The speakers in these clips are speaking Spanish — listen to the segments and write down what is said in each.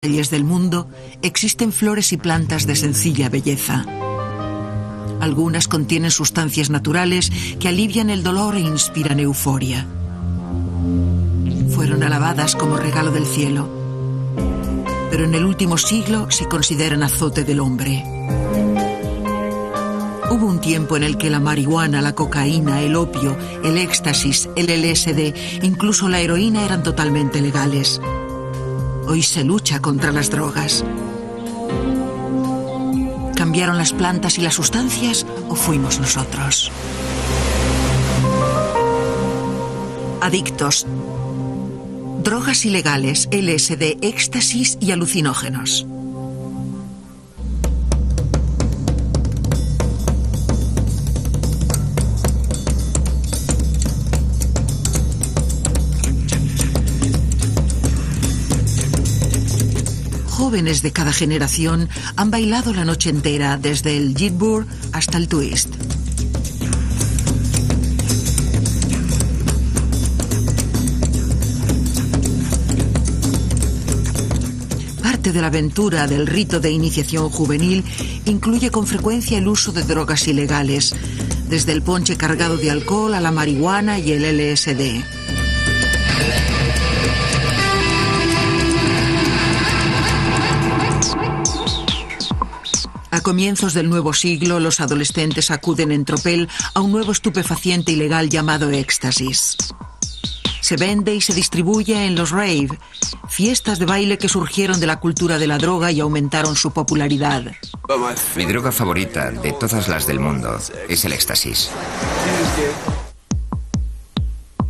calles del mundo existen flores y plantas de sencilla belleza. Algunas contienen sustancias naturales que alivian el dolor e inspiran euforia. Fueron alabadas como regalo del cielo, pero en el último siglo se consideran azote del hombre. Hubo un tiempo en el que la marihuana, la cocaína, el opio, el éxtasis, el LSD, incluso la heroína eran totalmente legales. Hoy se lucha contra las drogas. ¿Cambiaron las plantas y las sustancias o fuimos nosotros? Adictos. Drogas ilegales, LSD, éxtasis y alucinógenos. Jóvenes de cada generación han bailado la noche entera, desde el jitterbug hasta el twist. Parte de la aventura del rito de iniciación juvenil incluye con frecuencia el uso de drogas ilegales, desde el ponche cargado de alcohol a la marihuana y el LSD. A comienzos del nuevo siglo, los adolescentes acuden en tropel a un nuevo estupefaciente ilegal llamado éxtasis. Se vende y se distribuye en los rave, fiestas de baile que surgieron de la cultura de la droga y aumentaron su popularidad. Mi droga favorita de todas las del mundo es el éxtasis.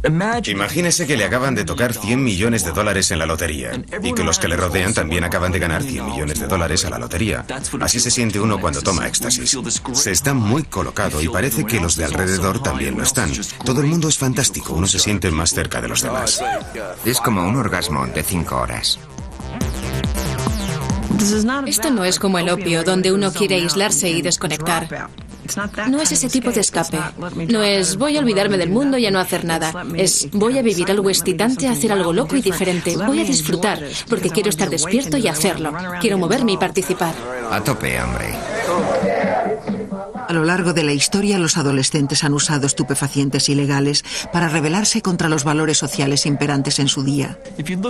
Imagínese que le acaban de tocar $100 millones en la lotería y que los que le rodean también acaban de ganar $100 millones a la lotería. Así se siente uno cuando toma éxtasis. Se está muy colocado y parece que los de alrededor también lo están. Todo el mundo es fantástico, uno se siente más cerca de los demás. Es como un orgasmo de 5 horas. Esto no es como el opio, donde uno quiere aislarse y desconectar. No es ese tipo de escape. No es voy a olvidarme del mundo y a no hacer nada. Es voy a vivir algo excitante, a hacer algo loco y diferente. Voy a disfrutar, porque quiero estar despierto y hacerlo. Quiero moverme y participar. A tope, hombre. A lo largo de la historia, los adolescentes han usado estupefacientes ilegales para rebelarse contra los valores sociales imperantes en su día.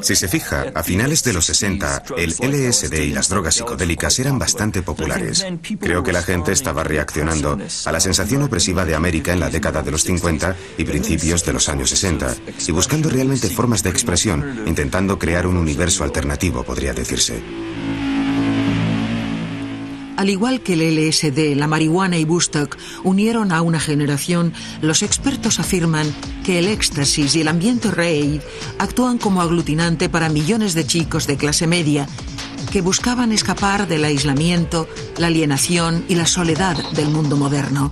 Si se fija, a finales de los 60, el LSD y las drogas psicodélicas eran bastante populares. Creo que la gente estaba reaccionando a la sensación opresiva de América en la década de los 50 y principios de los años 60, y buscando realmente formas de expresión, intentando crear un universo alternativo, podría decirse. Al igual que el LSD, la marihuana y Woodstock unieron a una generación, los expertos afirman que el éxtasis y el ambiente rave actúan como aglutinante para millones de chicos de clase media que buscaban escapar del aislamiento, la alienación y la soledad del mundo moderno.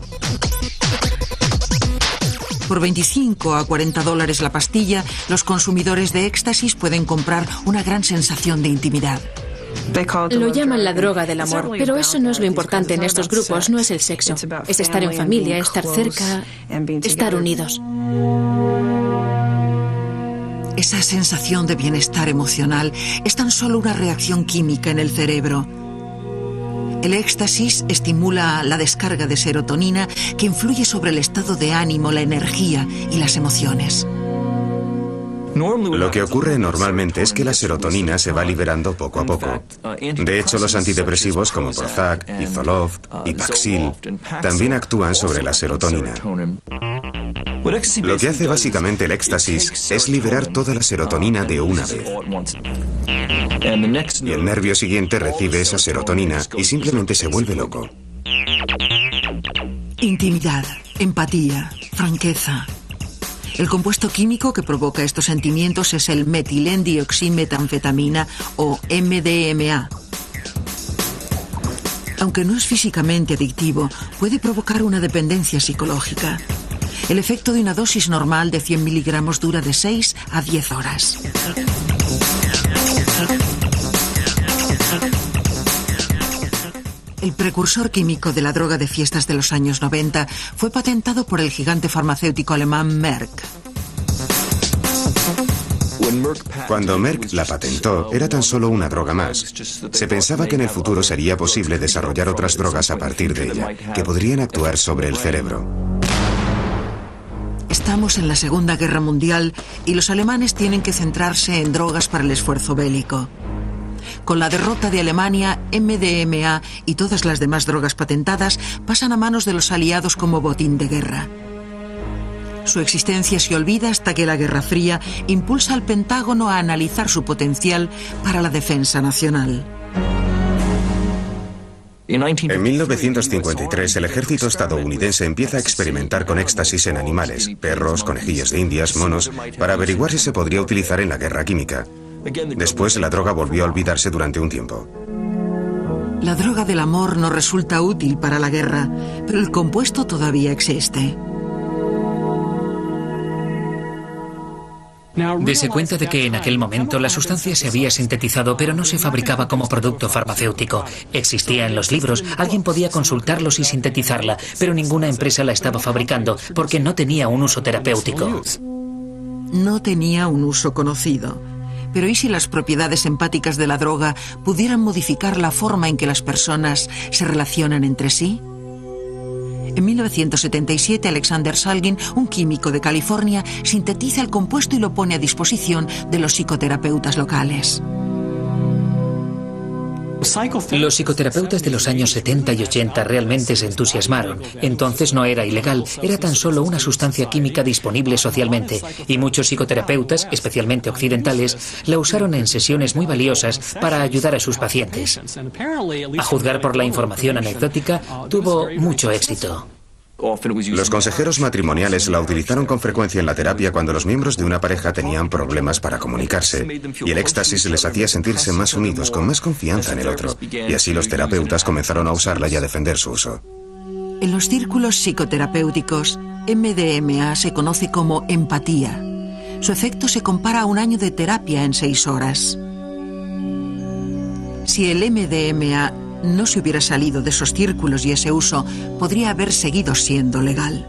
Por $25 a $40 la pastilla, los consumidores de éxtasis pueden comprar una gran sensación de intimidad. Lo llaman la droga del amor, pero eso no es lo importante en estos grupos, no es el sexo. Es estar en familia, estar cerca, estar unidos. Esa sensación de bienestar emocional es tan solo una reacción química en el cerebro. El éxtasis estimula la descarga de serotonina que influye sobre el estado de ánimo, la energía y las emociones. Lo que ocurre normalmente es que la serotonina se va liberando poco a poco. De hecho, los antidepresivos como Prozac, y Zoloft y Paxil también actúan sobre la serotonina. Lo que hace básicamente el éxtasis es liberar toda la serotonina de una vez. Y el nervio siguiente recibe esa serotonina y simplemente se vuelve loco. Intimidad, empatía, franqueza. El compuesto químico que provoca estos sentimientos es el metilendioximetanfetamina o MDMA. Aunque no es físicamente adictivo, puede provocar una dependencia psicológica. El efecto de una dosis normal de 100 miligramos dura de 6 a 10 horas. El precursor químico de la droga de fiestas de los años 90 fue patentado por el gigante farmacéutico alemán Merck. Cuando Merck la patentó, era tan solo una droga más. Se pensaba que en el futuro sería posible desarrollar otras drogas a partir de ella, que podrían actuar sobre el cerebro. Estamos en la Segunda Guerra Mundial y los alemanes tienen que centrarse en drogas para el esfuerzo bélico. Con la derrota de Alemania, MDMA y todas las demás drogas patentadas pasan a manos de los aliados como botín de guerra. Su existencia se olvida hasta que la Guerra Fría impulsa al Pentágono a analizar su potencial para la defensa nacional. En 1953, el ejército estadounidense empieza a experimentar con éxtasis en animales, perros, conejillos de indias, monos, para averiguar si se podría utilizar en la guerra química. Después, la droga volvió a olvidarse durante un tiempo. La droga del amor no resulta útil para la guerra, pero el compuesto todavía existe. Dese cuenta de que en aquel momento la sustancia se había sintetizado, pero no se fabricaba como producto farmacéutico. Existía en los libros, alguien podía consultarlos y sintetizarla, pero ninguna empresa la estaba fabricando porque no tenía un uso terapéutico. No tenía un uso conocido. Pero ¿y si las propiedades empáticas de la droga pudieran modificar la forma en que las personas se relacionan entre sí? En 1977, Alexander Salgin, un químico de California, sintetiza el compuesto y lo pone a disposición de los psicoterapeutas locales. Los psicoterapeutas de los años 70 y 80 realmente se entusiasmaron. Entonces no era ilegal, era tan solo una sustancia química disponible socialmente. Y muchos psicoterapeutas, especialmente occidentales, la usaron en sesiones muy valiosas para ayudar a sus pacientes. A juzgar por la información anecdótica, tuvo mucho éxito. Los consejeros matrimoniales la utilizaron con frecuencia en la terapia cuando los miembros de una pareja tenían problemas para comunicarse, y el éxtasis les hacía sentirse más unidos, con más confianza en el otro, y así los terapeutas comenzaron a usarla y a defender su uso. En los círculos psicoterapéuticos, MDMA se conoce como empatía. Su efecto se compara a un año de terapia en 6 horas. Si el MDMA no se hubiera salido de esos círculos y ese uso, podría haber seguido siendo legal.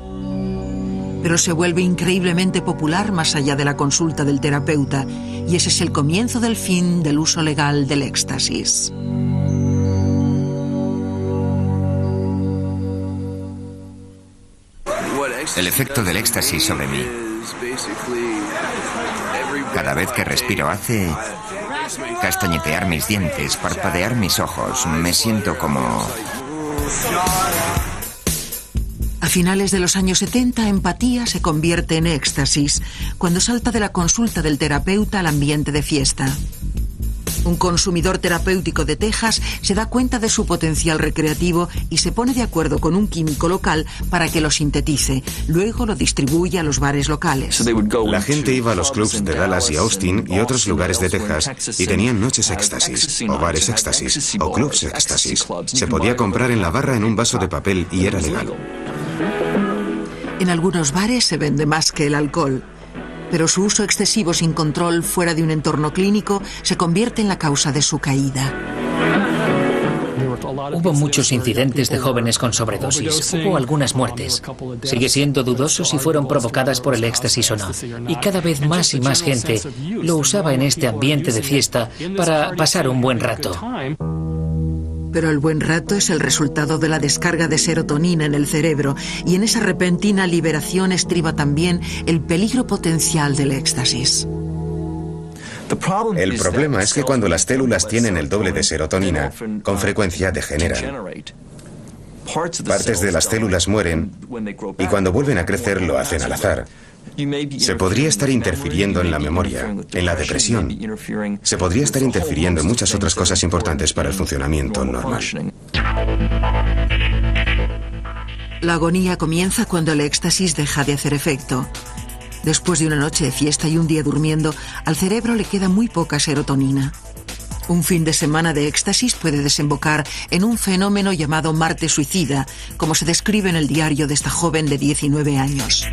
Pero se vuelve increíblemente popular más allá de la consulta del terapeuta, y ese es el comienzo del fin del uso legal del éxtasis. El efecto del éxtasis sobre mí. Cada vez que respiro hace castañetear mis dientes, parpadear mis ojos. Me siento como... A finales de los años 70, empatía se convierte en éxtasis, cuando salta de la consulta del terapeuta al ambiente de fiesta. Un consumidor terapéutico de Texas se da cuenta de su potencial recreativo y se pone de acuerdo con un químico local para que lo sintetice. Luego lo distribuye a los bares locales. La gente iba a los clubs de Dallas y Austin y otros lugares de Texas y tenían noches éxtasis, o bares éxtasis, o clubs éxtasis. Se podía comprar en la barra en un vaso de papel y era legal. En algunos bares se vende más que el alcohol, pero su uso excesivo sin control fuera de un entorno clínico se convierte en la causa de su caída. Hubo muchos incidentes de jóvenes con sobredosis. Hubo algunas muertes. Sigue siendo dudoso si fueron provocadas por el éxtasis o no. Y cada vez más y más gente lo usaba en este ambiente de fiesta para pasar un buen rato. Pero el buen rato es el resultado de la descarga de serotonina en el cerebro, y en esa repentina liberación estriba también el peligro potencial del éxtasis. El problema es que cuando las células tienen el doble de serotonina, con frecuencia degeneran. Partes de las células mueren y cuando vuelven a crecer lo hacen al azar. Se podría estar interfiriendo en la memoria, en la depresión. Se podría estar interfiriendo en muchas otras cosas importantes para el funcionamiento normal. La agonía comienza cuando el éxtasis deja de hacer efecto. Después de una noche de fiesta y un día durmiendo, al cerebro le queda muy poca serotonina. Un fin de semana de éxtasis puede desembocar en un fenómeno llamado Marte suicida, como se describe en el diario de esta joven de 19 años.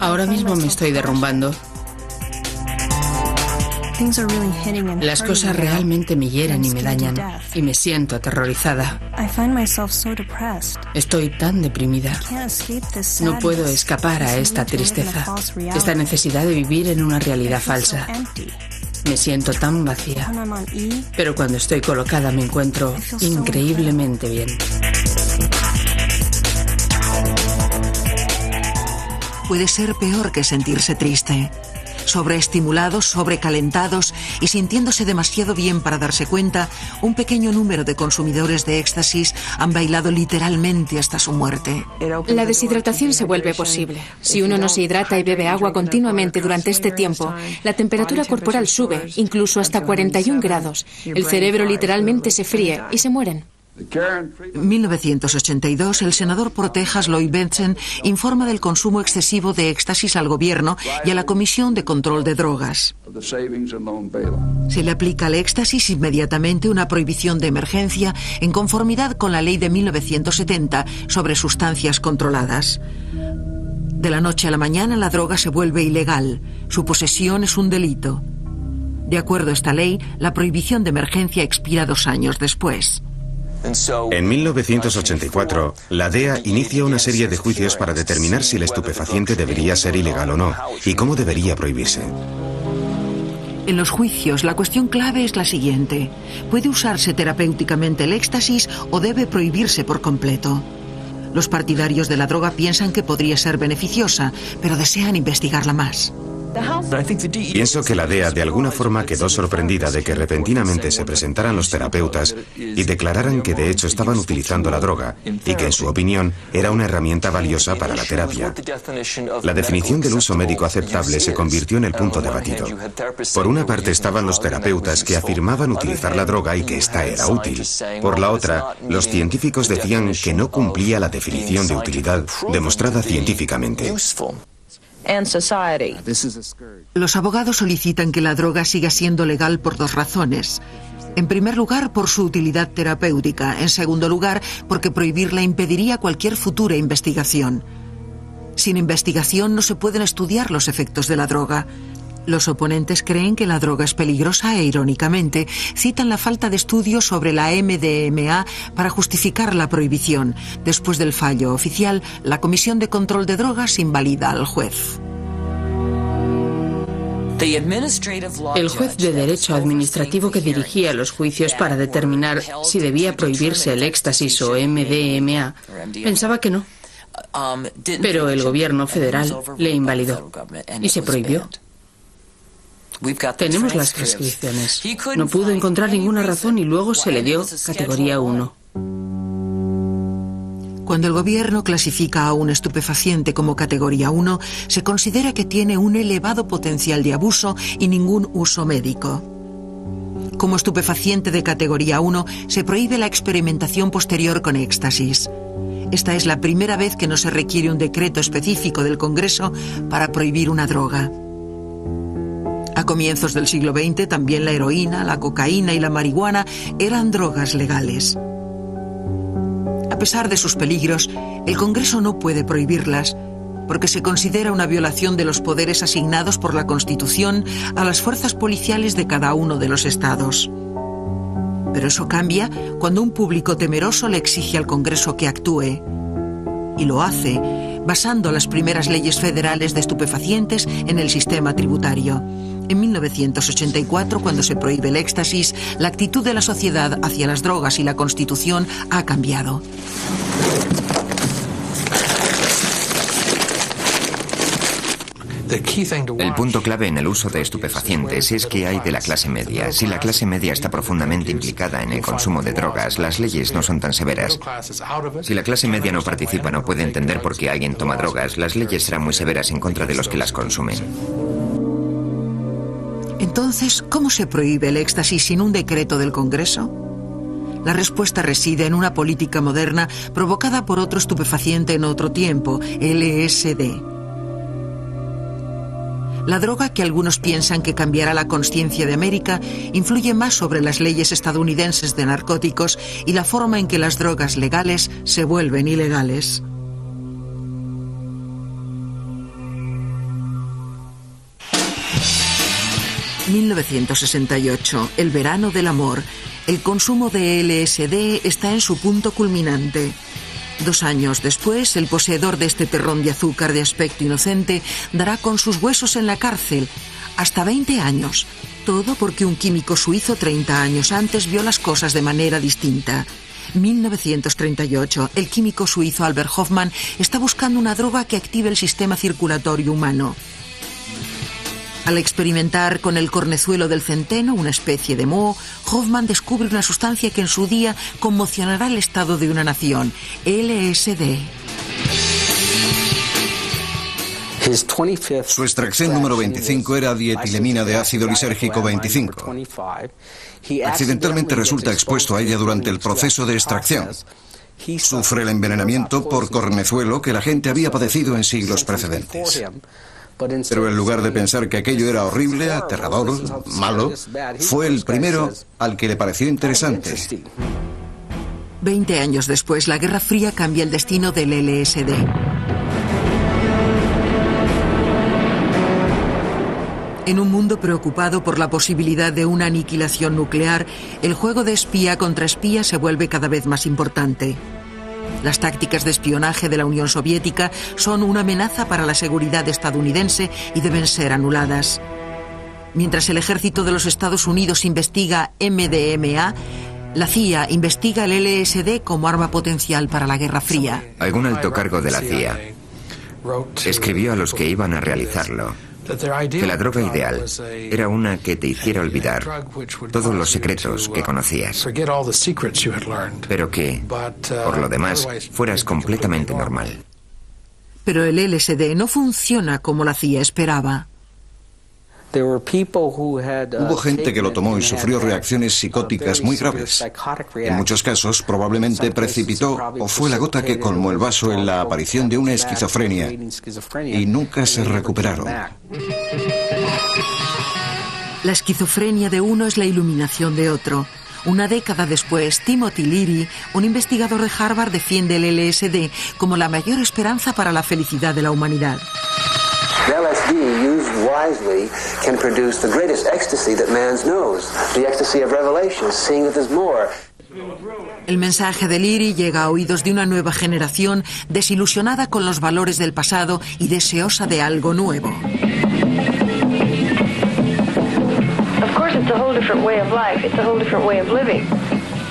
Ahora mismo me estoy derrumbando. Las cosas realmente me hieren y me dañan, y me siento aterrorizada. Estoy tan deprimida. No puedo escapar a esta tristeza, esta necesidad de vivir en una realidad falsa. Me siento tan vacía, pero cuando estoy colocada me encuentro increíblemente bien. Puede ser peor que sentirse triste. Sobreestimulados, sobrecalentados y sintiéndose demasiado bien para darse cuenta, un pequeño número de consumidores de éxtasis han bailado literalmente hasta su muerte. La deshidratación se vuelve posible. Si uno no se hidrata y bebe agua continuamente durante este tiempo, la temperatura corporal sube, incluso hasta 41 grados. El cerebro literalmente se fríe y se mueren. En 1982, el senador por Texas, Lloyd Bentsen, informa del consumo excesivo de éxtasis al gobierno y a la Comisión de Control de Drogas. Se le aplica al éxtasis inmediatamente una prohibición de emergencia en conformidad con la ley de 1970 sobre sustancias controladas. De la noche a la mañana, la droga se vuelve ilegal. Su posesión es un delito. De acuerdo a esta ley, la prohibición de emergencia expira 2 años después. En 1984, la DEA inicia una serie de juicios para determinar si el estupefaciente debería ser ilegal o no, y cómo debería prohibirse. En los juicios, la cuestión clave es la siguiente: ¿puede usarse terapéuticamente el éxtasis o debe prohibirse por completo? Los partidarios de la droga piensan que podría ser beneficiosa, pero desean investigarla más. Pienso que la DEA de alguna forma quedó sorprendida de que repentinamente se presentaran los terapeutas y declararan que de hecho estaban utilizando la droga y que en su opinión era una herramienta valiosa para la terapia. La definición del uso médico aceptable se convirtió en el punto debatido. Por una parte estaban los terapeutas que afirmaban utilizar la droga y que esta era útil. Por la otra, los científicos decían que no cumplía la definición de utilidad demostrada científicamente. Los abogados solicitan que la droga siga siendo legal por 2 razones. En primer lugar, por su utilidad terapéutica. En segundo lugar, porque prohibirla impediría cualquier futura investigación. Sin investigación no se pueden estudiar los efectos de la droga. Los oponentes creen que la droga es peligrosa e, irónicamente, citan la falta de estudios sobre la MDMA para justificar la prohibición. Después del fallo oficial, la Comisión de Control de Drogas invalida al juez. El juez de Derecho Administrativo que dirigía los juicios para determinar si debía prohibirse el éxtasis o MDMA pensaba que no. Pero el gobierno federal le invalidó y se prohibió. Tenemos las prescripciones. No pudo encontrar ninguna razón y luego se le dio categoría 1. Cuando el gobierno clasifica a un estupefaciente como categoría 1, se considera que tiene un elevado potencial de abuso y ningún uso médico. Como estupefaciente de categoría 1, se prohíbe la experimentación posterior con éxtasis. Esta es la primera vez que no se requiere un decreto específico del Congreso para prohibir una droga. A comienzos del siglo XX, también la heroína, la cocaína y la marihuana eran drogas legales. A pesar de sus peligros, el Congreso no puede prohibirlas, porque se considera una violación de los poderes asignados por la Constitución a las fuerzas policiales de cada uno de los estados. Pero eso cambia cuando un público temeroso le exige al Congreso que actúe. Y lo hace basando las primeras leyes federales de estupefacientes en el sistema tributario. En 1984, cuando se prohíbe el éxtasis, la actitud de la sociedad hacia las drogas y la Constitución ha cambiado. El punto clave en el uso de estupefacientes es que hay de la clase media. Si la clase media está profundamente implicada en el consumo de drogas, las leyes no son tan severas. Si la clase media no participa, no puede entender por qué alguien toma drogas, las leyes serán muy severas en contra de los que las consumen. Entonces, ¿cómo se prohíbe el éxtasis sin un decreto del Congreso? La respuesta reside en una política moderna provocada por otro estupefaciente en otro tiempo, LSD. La droga que algunos piensan que cambiará la conciencia de América influye más sobre las leyes estadounidenses de narcóticos y la forma en que las drogas legales se vuelven ilegales. 1968, el verano del amor. El consumo de LSD está en su punto culminante. 2 años después, el poseedor de este terrón de azúcar de aspecto inocente dará con sus huesos en la cárcel. Hasta 20 años. Todo porque un químico suizo 30 años antes vio las cosas de manera distinta. 1938, el químico suizo Albert Hofmann está buscando una droga que active el sistema circulatorio humano. Al experimentar con el cornezuelo del centeno, una especie de moho, Hofmann descubre una sustancia que en su día conmocionará el estado de una nación, LSD. Su extracción número 25 era dietilemina de ácido lisérgico 25. Accidentalmente resulta expuesto a ella durante el proceso de extracción. Sufre el envenenamiento por cornezuelo que la gente había padecido en siglos precedentes. Pero en lugar de pensar que aquello era horrible, aterrador, malo, fue el primero al que le pareció interesante. 20 años después, la Guerra Fría cambia el destino del LSD. En un mundo preocupado por la posibilidad de una aniquilación nuclear, el juego de espía contra espía se vuelve cada vez más importante. Las tácticas de espionaje de la Unión Soviética son una amenaza para la seguridad estadounidense y deben ser anuladas. Mientras el ejército de los Estados Unidos investiga MDMA, la CIA investiga el LSD como arma potencial para la Guerra Fría. Algún alto cargo de la CIA escribió a los que iban a realizarlo que la droga ideal era una que te hiciera olvidar todos los secretos que conocías, pero que, por lo demás, fueras completamente normal. Pero el LSD no funciona como la CIA esperaba. Hubo gente que lo tomó y sufrió reacciones psicóticas muy graves. En muchos casos, probablemente precipitó o fue la gota que colmó el vaso en la aparición de una esquizofrenia y nunca se recuperaron. La esquizofrenia de uno es la iluminación de otro. Una década después, Timothy Leary, un investigador de Harvard, defiende el LSD como la mayor esperanza para la felicidad de la humanidad. LSD, used wisely, can produce the greatest ecstasy that man knows, the ecstasy of revelation, seeing that there's more. El mensaje de Leary llega a oídos de una nueva generación desilusionada con los valores del pasado y deseosa de algo nuevo. Of course, it's a whole different way of life. It's a whole different way of living.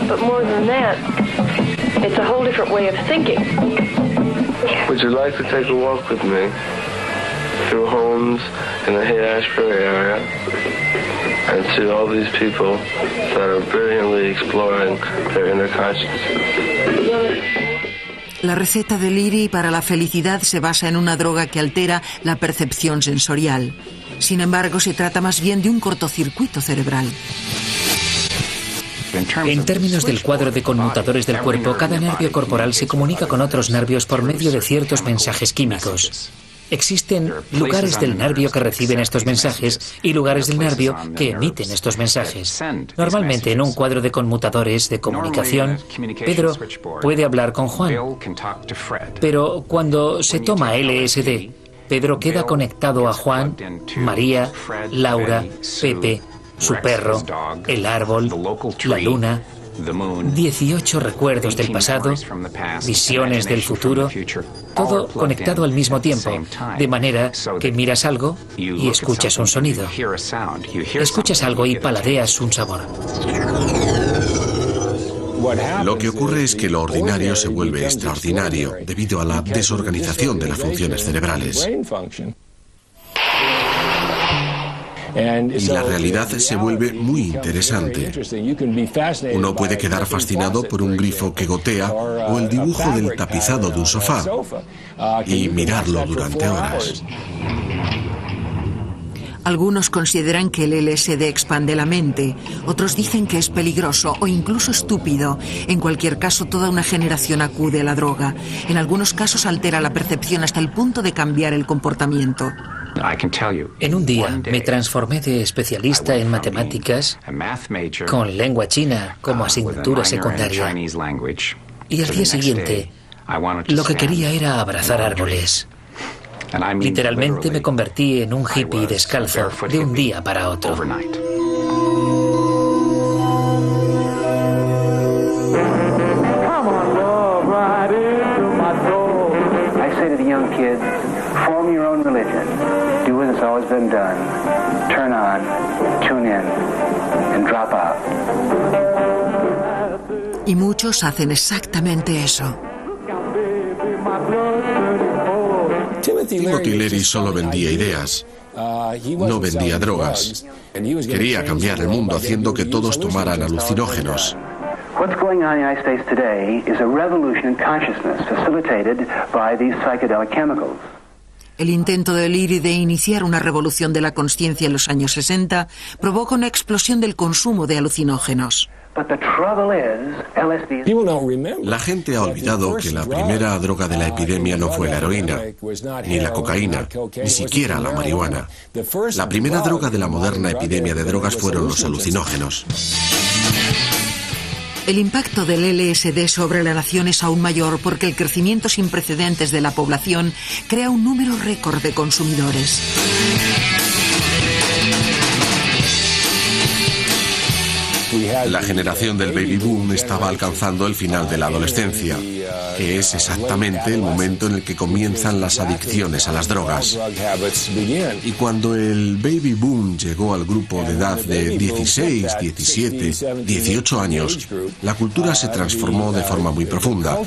But more than that, it's a whole different way of thinking. Would you like to take a walk with me? Through homes in the Haight-Ashbury area and to all these people that are brilliantly exploring their inner consciousness. La receta de Leary para la felicidad se basa en una droga que altera la percepción sensorial. Sin embargo, se trata más bien de un cortocircuito cerebral. En términos del cuadro de conmutadores del cuerpo, cada nervio corporal se comunica con otros nervios por medio de ciertos mensajes químicos. Existen lugares del nervio que reciben estos mensajes y lugares del nervio que emiten estos mensajes. Normalmente, en un cuadro de conmutadores de comunicación, Pedro puede hablar con Juan. Pero cuando se toma LSD, Pedro queda conectado a Juan, María, Laura, Pepe, su perro, el árbol, la luna, 18 recuerdos del pasado, visiones del futuro, todo conectado al mismo tiempo, de manera que miras algo y escuchas un sonido. Escuchas algo y paladeas un sabor. Lo que ocurre es que lo ordinario se vuelve extraordinario debido a la desorganización de las funciones cerebrales. Y la realidad se vuelve muy interesante. Uno puede quedar fascinado por un grifo que gotea o el dibujo del tapizado de un sofá y mirarlo durante horas. Algunos consideran que el LSD expande la mente, otros dicen que es peligroso o incluso estúpido. En cualquier caso, toda una generación acude a la droga. En algunos casos altera la percepción hasta el punto de cambiar el comportamiento. En un día me transformé de especialista en matemáticas con lengua china como asignatura secundaria. Y al día siguiente, lo que quería era abrazar árboles. Literalmente me convertí en un hippie descalzo de un día para otro. Y muchos hacen exactamente eso. Timothy Leary solo vendía ideas, no vendía drogas. Quería cambiar el mundo haciendo que todos tomaran alucinógenos. What's going on in the United States today is a revolution in consciousness facilitated by these psychedelic chemicals. El intento de Leary de iniciar una revolución de la consciencia en los años 60 provoca una explosión del consumo de alucinógenos. La gente ha olvidado que la primera droga de la epidemia no fue la heroína, ni la cocaína, ni siquiera la marihuana. La primera droga de la moderna epidemia de drogas fueron los alucinógenos. El impacto del LSD sobre la nación es aún mayor porque el crecimiento sin precedentes de la población crea un número récord de consumidores. La generación del baby boom estaba alcanzando el final de la adolescencia, que es exactamente el momento en el que comienzan las adicciones a las drogas. Y cuando el baby boom llegó al grupo de edad de 16, 17, 18 años, la cultura se transformó de forma muy profunda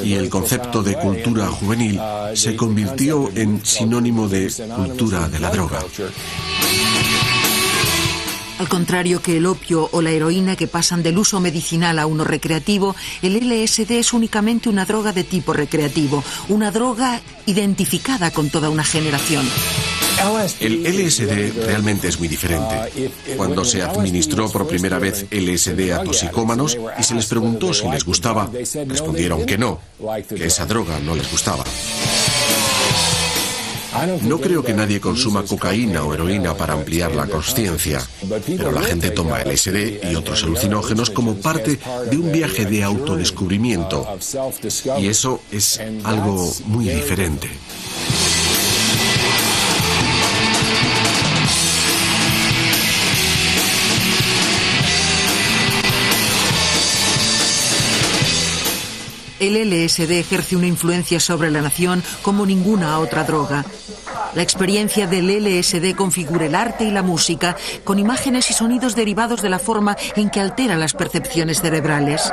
y el concepto de cultura juvenil se convirtió en sinónimo de cultura de la droga. Al contrario que el opio o la heroína, que pasan del uso medicinal a uno recreativo, el LSD es únicamente una droga de tipo recreativo, una droga identificada con toda una generación. El LSD realmente es muy diferente. Cuando se administró por primera vez LSD a toxicómanos y se les preguntó si les gustaba, respondieron que no, que esa droga no les gustaba. No creo que nadie consuma cocaína o heroína para ampliar la consciencia, pero la gente toma LSD y otros alucinógenos como parte de un viaje de autodescubrimiento, y eso es algo muy diferente. El LSD ejerce una influencia sobre la nación como ninguna otra droga. La experiencia del LSD configura el arte y la música con imágenes y sonidos derivados de la forma en que altera las percepciones cerebrales.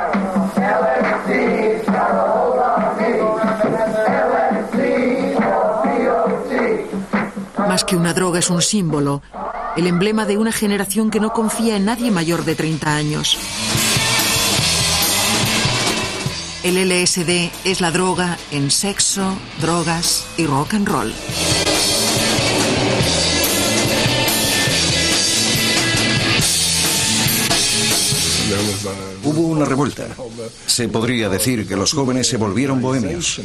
Más que una droga, es un símbolo, el emblema de una generación que no confía en nadie mayor de 30 años. El LSD es la droga en sexo, drogas y rock and roll. Hubo una revuelta. Se podría decir que los jóvenes se volvieron bohemios.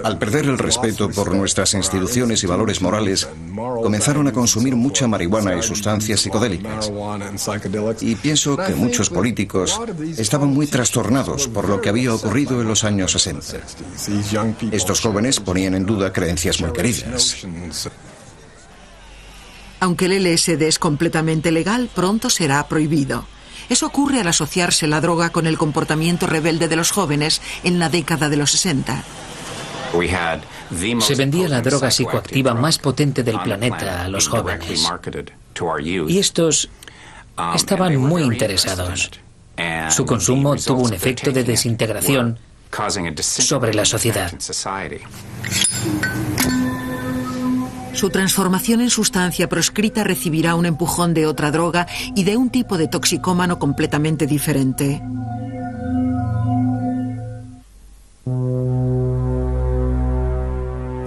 Al perder el respeto por nuestras instituciones y valores morales, comenzaron a consumir mucha marihuana y sustancias psicodélicas. Y pienso que muchos políticos estaban muy trastornados por lo que había ocurrido en los años 60. Estos jóvenes ponían en duda creencias muy queridas. Aunque el LSD es completamente legal, pronto será prohibido. Eso ocurre al asociarse la droga con el comportamiento rebelde de los jóvenes en la década de los 60. Se vendía la droga psicoactiva más potente del planeta a los jóvenes. Y estos estaban muy interesados. Su consumo tuvo un efecto de desintegración sobre la sociedad. Su transformación en sustancia proscrita recibirá un empujón de otra droga y de un tipo de toxicómano completamente diferente.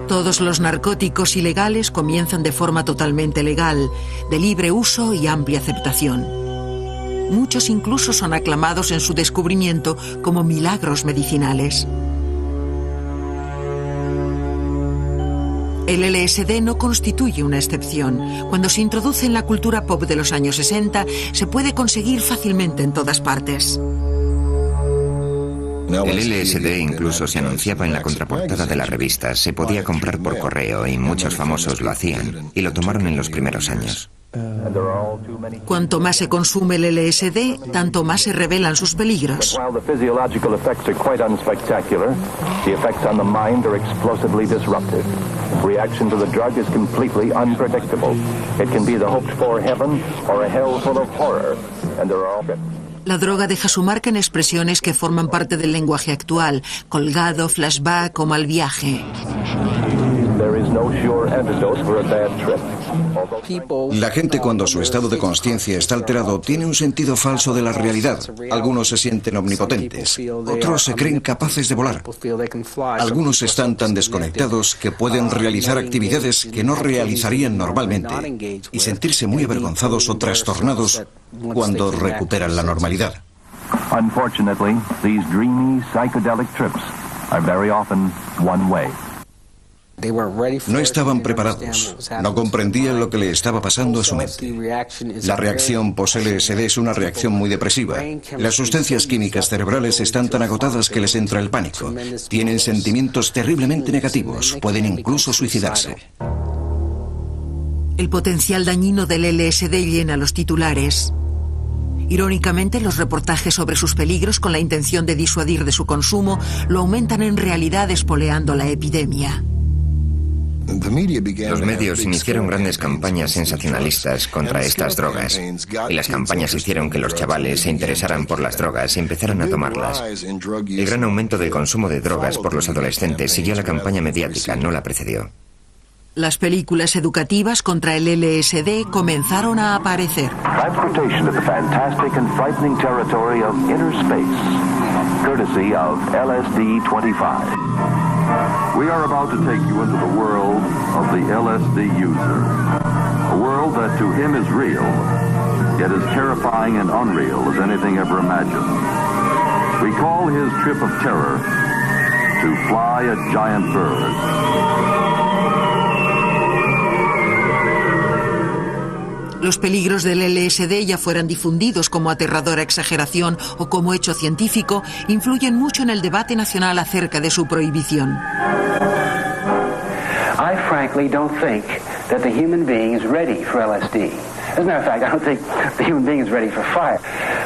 Todos los narcóticos ilegales comienzan de forma totalmente legal, de libre uso y amplia aceptación. Muchos incluso son aclamados en su descubrimiento como milagros medicinales. El LSD no constituye una excepción. Cuando se introduce en la cultura pop de los años 60, se puede conseguir fácilmente en todas partes. El LSD incluso se anunciaba en la contraportada de las revistas, se podía comprar por correo y muchos famosos lo hacían, y lo tomaron en los primeros años. Cuanto más se consume el LSD, tanto más se revelan sus peligros. La droga deja su marca en expresiones que forman parte del lenguaje actual: colgado, flashback o mal viaje. La gente, cuando su estado de conciencia está alterado, tiene un sentido falso de la realidad. Algunos se sienten omnipotentes, otros se creen capaces de volar. Algunos están tan desconectados que pueden realizar actividades que no realizarían normalmente y sentirse muy avergonzados o trastornados cuando recuperan la normalidad. Unfortunately, these dreamy psychedelic trips are very often one way. No estaban preparados, no comprendían lo que le estaba pasando a su mente. La reacción post-LSD es una reacción muy depresiva. Las sustancias químicas cerebrales están tan agotadas que les entra el pánico. Tienen sentimientos terriblemente negativos, pueden incluso suicidarse. El potencial dañino del LSD llena los titulares. Irónicamente, los reportajes sobre sus peligros con la intención de disuadir de su consumo lo aumentan en realidad, espoleando la epidemia. Los medios iniciaron grandes campañas sensacionalistas contra estas drogas, y las campañas hicieron que los chavales se interesaran por las drogas y empezaran a tomarlas. El gran aumento del consumo de drogas por los adolescentes siguió la campaña mediática, no la precedió. Las películas educativas contra el LSD comenzaron a aparecer. Transportation to the fantastic and frightening territory of inner space, courtesy of LSD-25. We are about to take you into the world of the LSD user. A world that to him is real, yet as terrifying and unreal as anything ever imagined. We call his trip of terror to fly a giant bird. Los peligros del LSD, ya fueran difundidos como aterradora exageración o como hecho científico, influyen mucho en el debate nacional acerca de su prohibición. I frankly don't think that the human being is ready for LSD. As a matter of fact, I don't think the human being is ready for fire.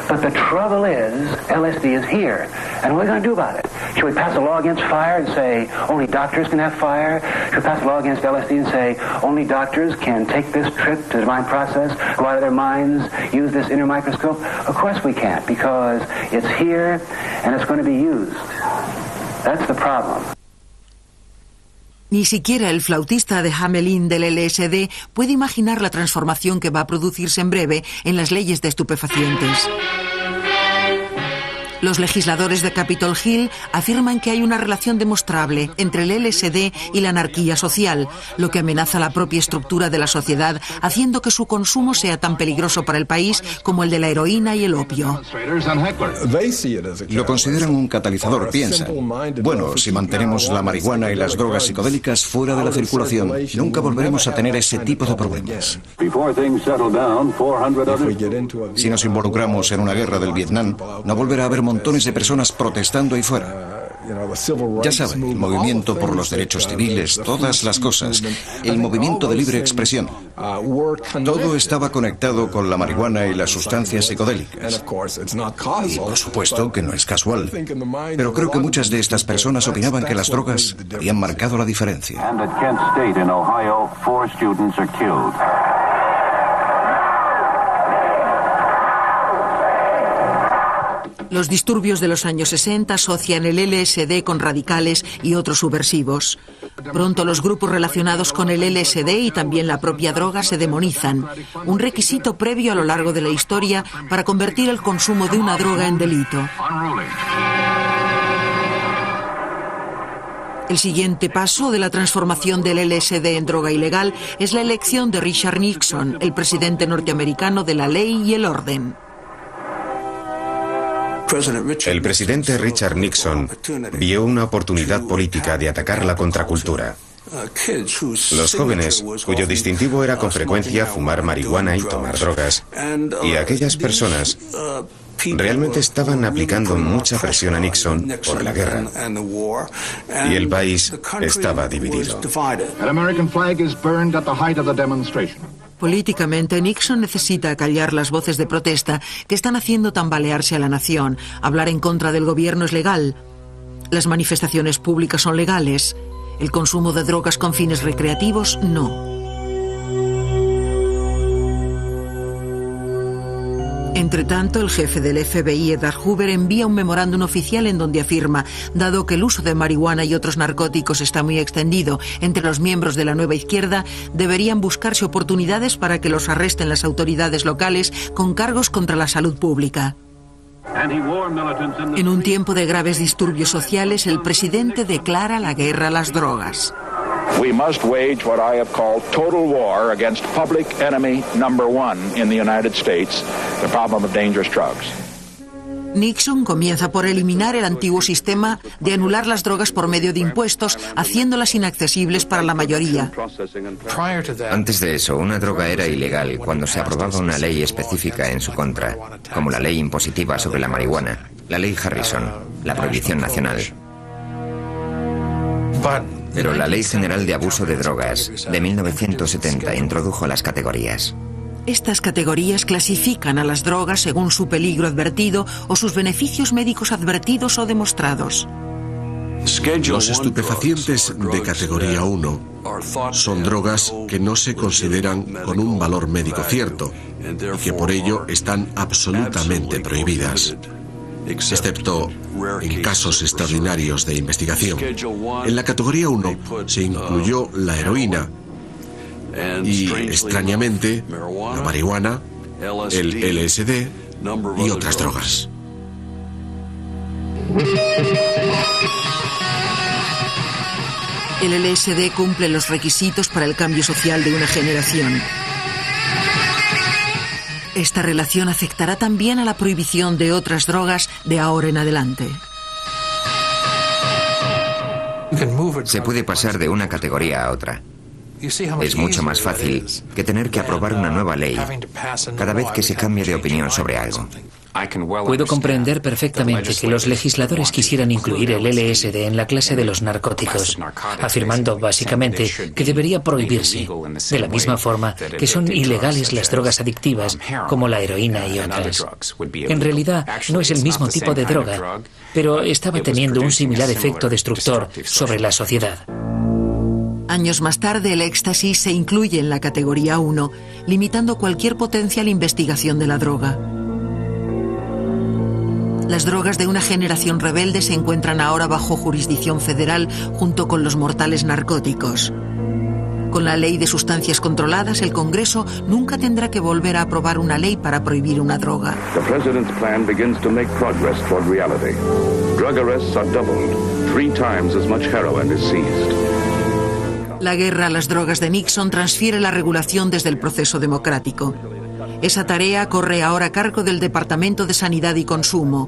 But the trouble is, LSD is here. And what are we going to do about it? Should we pass a law against fire and say only doctors can have fire? Should we pass a law against LSD and say only doctors can take this trip to the divine process, go out of their minds, use this inner microscope? Of course we can't, because it's here and it's going to be used. That's the problem. Ni siquiera el flautista de Hamelin del LSD puede imaginar la transformación que va a producirse en breve en las leyes de estupefacientes. Los legisladores de Capitol Hill afirman que hay una relación demostrable entre el LSD y la anarquía social, lo que amenaza la propia estructura de la sociedad, haciendo que su consumo sea tan peligroso para el país como el de la heroína y el opio. Lo consideran un catalizador, piensan. Bueno, si mantenemos la marihuana y las drogas psicodélicas fuera de la circulación, nunca volveremos a tener ese tipo de problemas. Si nos involucramos en una guerra del Vietnam, no volverá a haber montones de personas protestando ahí fuera. Ya saben, el movimiento por los derechos civiles, todas las cosas, el movimiento de libre expresión. Todo estaba conectado con la marihuana y las sustancias psicodélicas. Y por supuesto que no es casual. Pero creo que muchas de estas personas opinaban que las drogas habían marcado la diferencia. Los disturbios de los años 60 asocian el LSD con radicales y otros subversivos. Pronto los grupos relacionados con el LSD y también la propia droga se demonizan, un requisito previo a lo largo de la historia para convertir el consumo de una droga en delito. El siguiente paso de la transformación del LSD en droga ilegal es la elección de Richard Nixon, el presidente norteamericano de la ley y el orden. El presidente Richard Nixon vio una oportunidad política de atacar la contracultura. Los jóvenes, cuyo distintivo era con frecuencia fumar marihuana y tomar drogas, y aquellas personas realmente estaban aplicando mucha presión a Nixon por la guerra, y el país estaba dividido. Políticamente, Nixon necesita acallar las voces de protesta que están haciendo tambalearse a la nación. Hablar en contra del gobierno es legal. Las manifestaciones públicas son legales. El consumo de drogas con fines recreativos, no. Entre tanto, el jefe del FBI, Edward Hoover, envía un memorándum oficial en donde afirma: dado que el uso de marihuana y otros narcóticos está muy extendido entre los miembros de la nueva izquierda, deberían buscarse oportunidades para que los arresten las autoridades locales con cargos contra la salud pública. En un tiempo de graves disturbios sociales, el presidente declara la guerra a las drogas. We must wage what I have called total war against public enemy number one in the United States, the problem of dangerous drugs. Nixon comienza por eliminar el antiguo sistema de anular las drogas por medio de impuestos, haciéndolas inaccesibles para la mayoría. Antes de eso, una droga era ilegal cuando se aprobaba una ley específica en su contra, como la ley impositiva sobre la marihuana, la ley Harrison, la prohibición nacional. Pero la Ley General de Abuso de Drogas de 1970 introdujo las categorías. Estas categorías clasifican a las drogas según su peligro advertido o sus beneficios médicos advertidos o demostrados. Los estupefacientes de categoría 1 son drogas que no se consideran con un valor médico cierto y que por ello están absolutamente prohibidas, excepto en casos extraordinarios de investigación. En la categoría 1 se incluyó la heroína y, extrañamente, la marihuana, el LSD y otras drogas. El LSD cumple los requisitos para el cambio social de una generación. Esta relación afectará también a la prohibición de otras drogas de ahora en adelante. Se puede pasar de una categoría a otra. Es mucho más fácil que tener que aprobar una nueva ley cada vez que se cambie de opinión sobre algo. Puedo comprender perfectamente que los legisladores quisieran incluir el LSD en la clase de los narcóticos, afirmando básicamente que debería prohibirse, de la misma forma que son ilegales las drogas adictivas como la heroína y otras. En realidad no es el mismo tipo de droga, pero estaba teniendo un similar efecto destructor sobre la sociedad. Años más tarde, el éxtasis se incluye en la categoría 1, limitando cualquier potencial investigación de la droga. Las drogas de una generación rebelde se encuentran ahora bajo jurisdicción federal junto con los mortales narcóticos. Con la ley de sustancias controladas, el Congreso nunca tendrá que volver a aprobar una ley para prohibir una droga. The president's plan begins to make progress toward reality. Drug arrests are doubled. 3 times as much heroin is seized. La guerra a las drogas de Nixon transfiere la regulación desde el proceso democrático. Esa tarea corre ahora a cargo del Departamento de Sanidad y Consumo.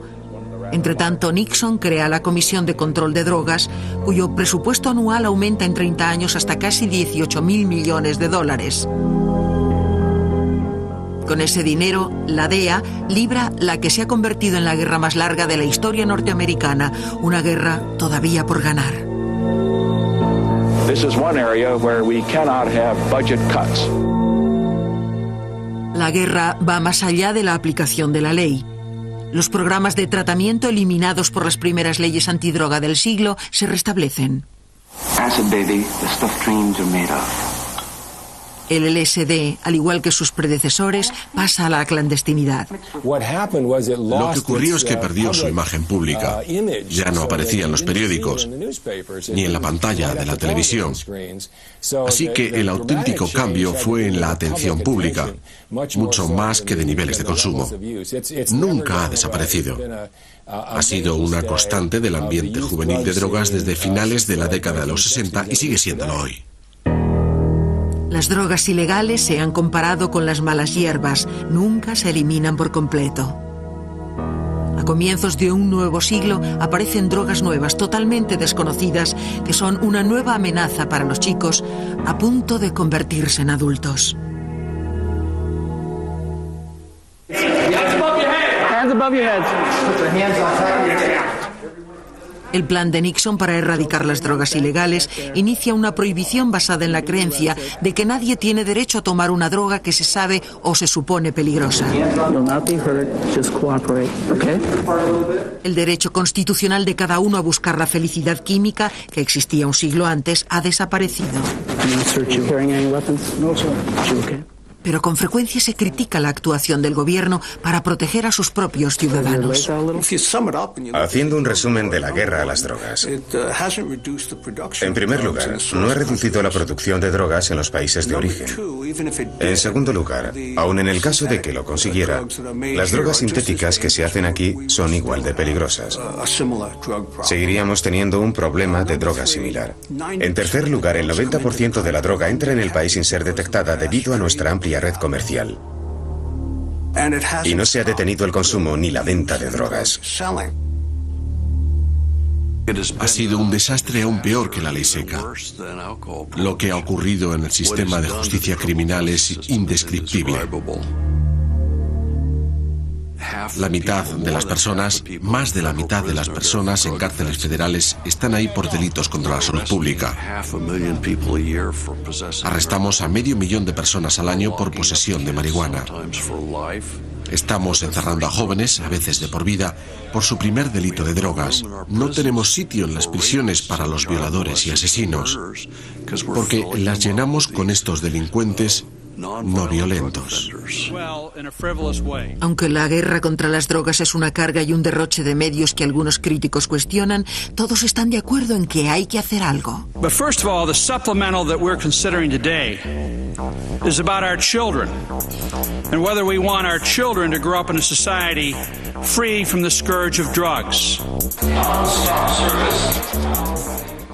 Entre tanto, Nixon crea la Comisión de Control de Drogas, cuyo presupuesto anual aumenta en 30 años hasta casi $18.000 millones. Con ese dinero, la DEA libra la que se ha convertido en la guerra más larga de la historia norteamericana, una guerra todavía por ganar. This is one area where we cannot have budget cuts. La guerra va más allá de la aplicación de la ley. Los programas de tratamiento eliminados por las primeras leyes antidroga del siglo se restablecen. Acid baby, the stuff dreams are made of. El LSD, al igual que sus predecesores, pasa a la clandestinidad. Lo que ocurrió es que perdió su imagen pública. Ya no aparecía en los periódicos, ni en la pantalla de la televisión. Así que el auténtico cambio fue en la atención pública, mucho más que de niveles de consumo. Nunca ha desaparecido. Ha sido una constante del ambiente juvenil de drogas desde finales de la década de los 60 y sigue siéndolo hoy. Las drogas ilegales se han comparado con las malas hierbas, nunca se eliminan por completo. A comienzos de un nuevo siglo aparecen drogas nuevas, totalmente desconocidas, que son una nueva amenaza para los chicos a punto de convertirse en adultos. Hands above your heads. El plan de Nixon para erradicar las drogas ilegales inicia una prohibición basada en la creencia de que nadie tiene derecho a tomar una droga que se sabe o se supone peligrosa. El derecho constitucional de cada uno a buscar la felicidad química, que existía un siglo antes, ha desaparecido. Pero con frecuencia se critica la actuación del gobierno para proteger a sus propios ciudadanos. Haciendo un resumen de la guerra a las drogas. En primer lugar, no ha reducido la producción de drogas en los países de origen. En segundo lugar, aun en el caso de que lo consiguiera, las drogas sintéticas que se hacen aquí son igual de peligrosas. Seguiríamos teniendo un problema de droga similar. En tercer lugar, el 90% de la droga entra en el país sin ser detectada debido a nuestra amplia red comercial. Y no se ha detenido el consumo ni la venta de drogas. Ha sido un desastre aún peor que la ley seca. Lo que ha ocurrido en el sistema de justicia criminal es indescriptible. La mitad de las personas, más de la mitad de las personas en cárceles federales están ahí por delitos contra la salud pública. Arrestamos a 500.000 de personas al año por posesión de marihuana. Estamos encerrando a jóvenes, a veces de por vida, por su primer delito de drogas. No tenemos sitio en las prisiones para los violadores y asesinos, porque las llenamos con estos delincuentes no violentos. Aunque la guerra contra las drogas es una carga y un derroche de medios que algunos críticos cuestionan, todos están de acuerdo en que hay que hacer algo. But first of all, the supplemental that we're considering today is about our children and whether we want our children to grow up in a society free from the scourge of drugs.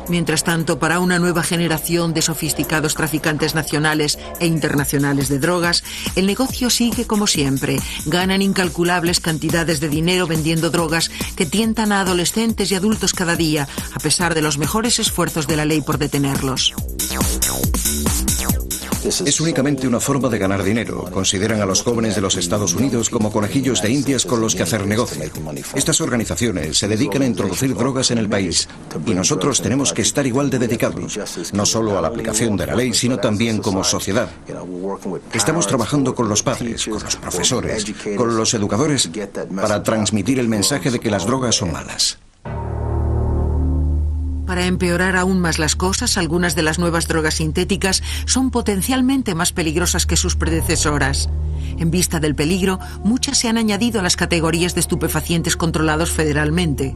Mientras tanto, para una nueva generación de sofisticados traficantes nacionales e internacionales de drogas, el negocio sigue como siempre. Ganan incalculables cantidades de dinero vendiendo drogas que tientan a adolescentes y adultos cada día, a pesar de los mejores esfuerzos de la ley por detenerlos. Es únicamente una forma de ganar dinero. Consideran a los jóvenes de los Estados Unidos como conejillos de indias con los que hacer negocio. Estas organizaciones se dedican a introducir drogas en el país y nosotros tenemos que estar igual de dedicados, no solo a la aplicación de la ley, sino también como sociedad. Estamos trabajando con los padres, con los profesores, con los educadores para transmitir el mensaje de que las drogas son malas. Para empeorar aún más las cosas, algunas de las nuevas drogas sintéticas son potencialmente más peligrosas que sus predecesoras. En vista del peligro, muchas se han añadido a las categorías de estupefacientes controlados federalmente.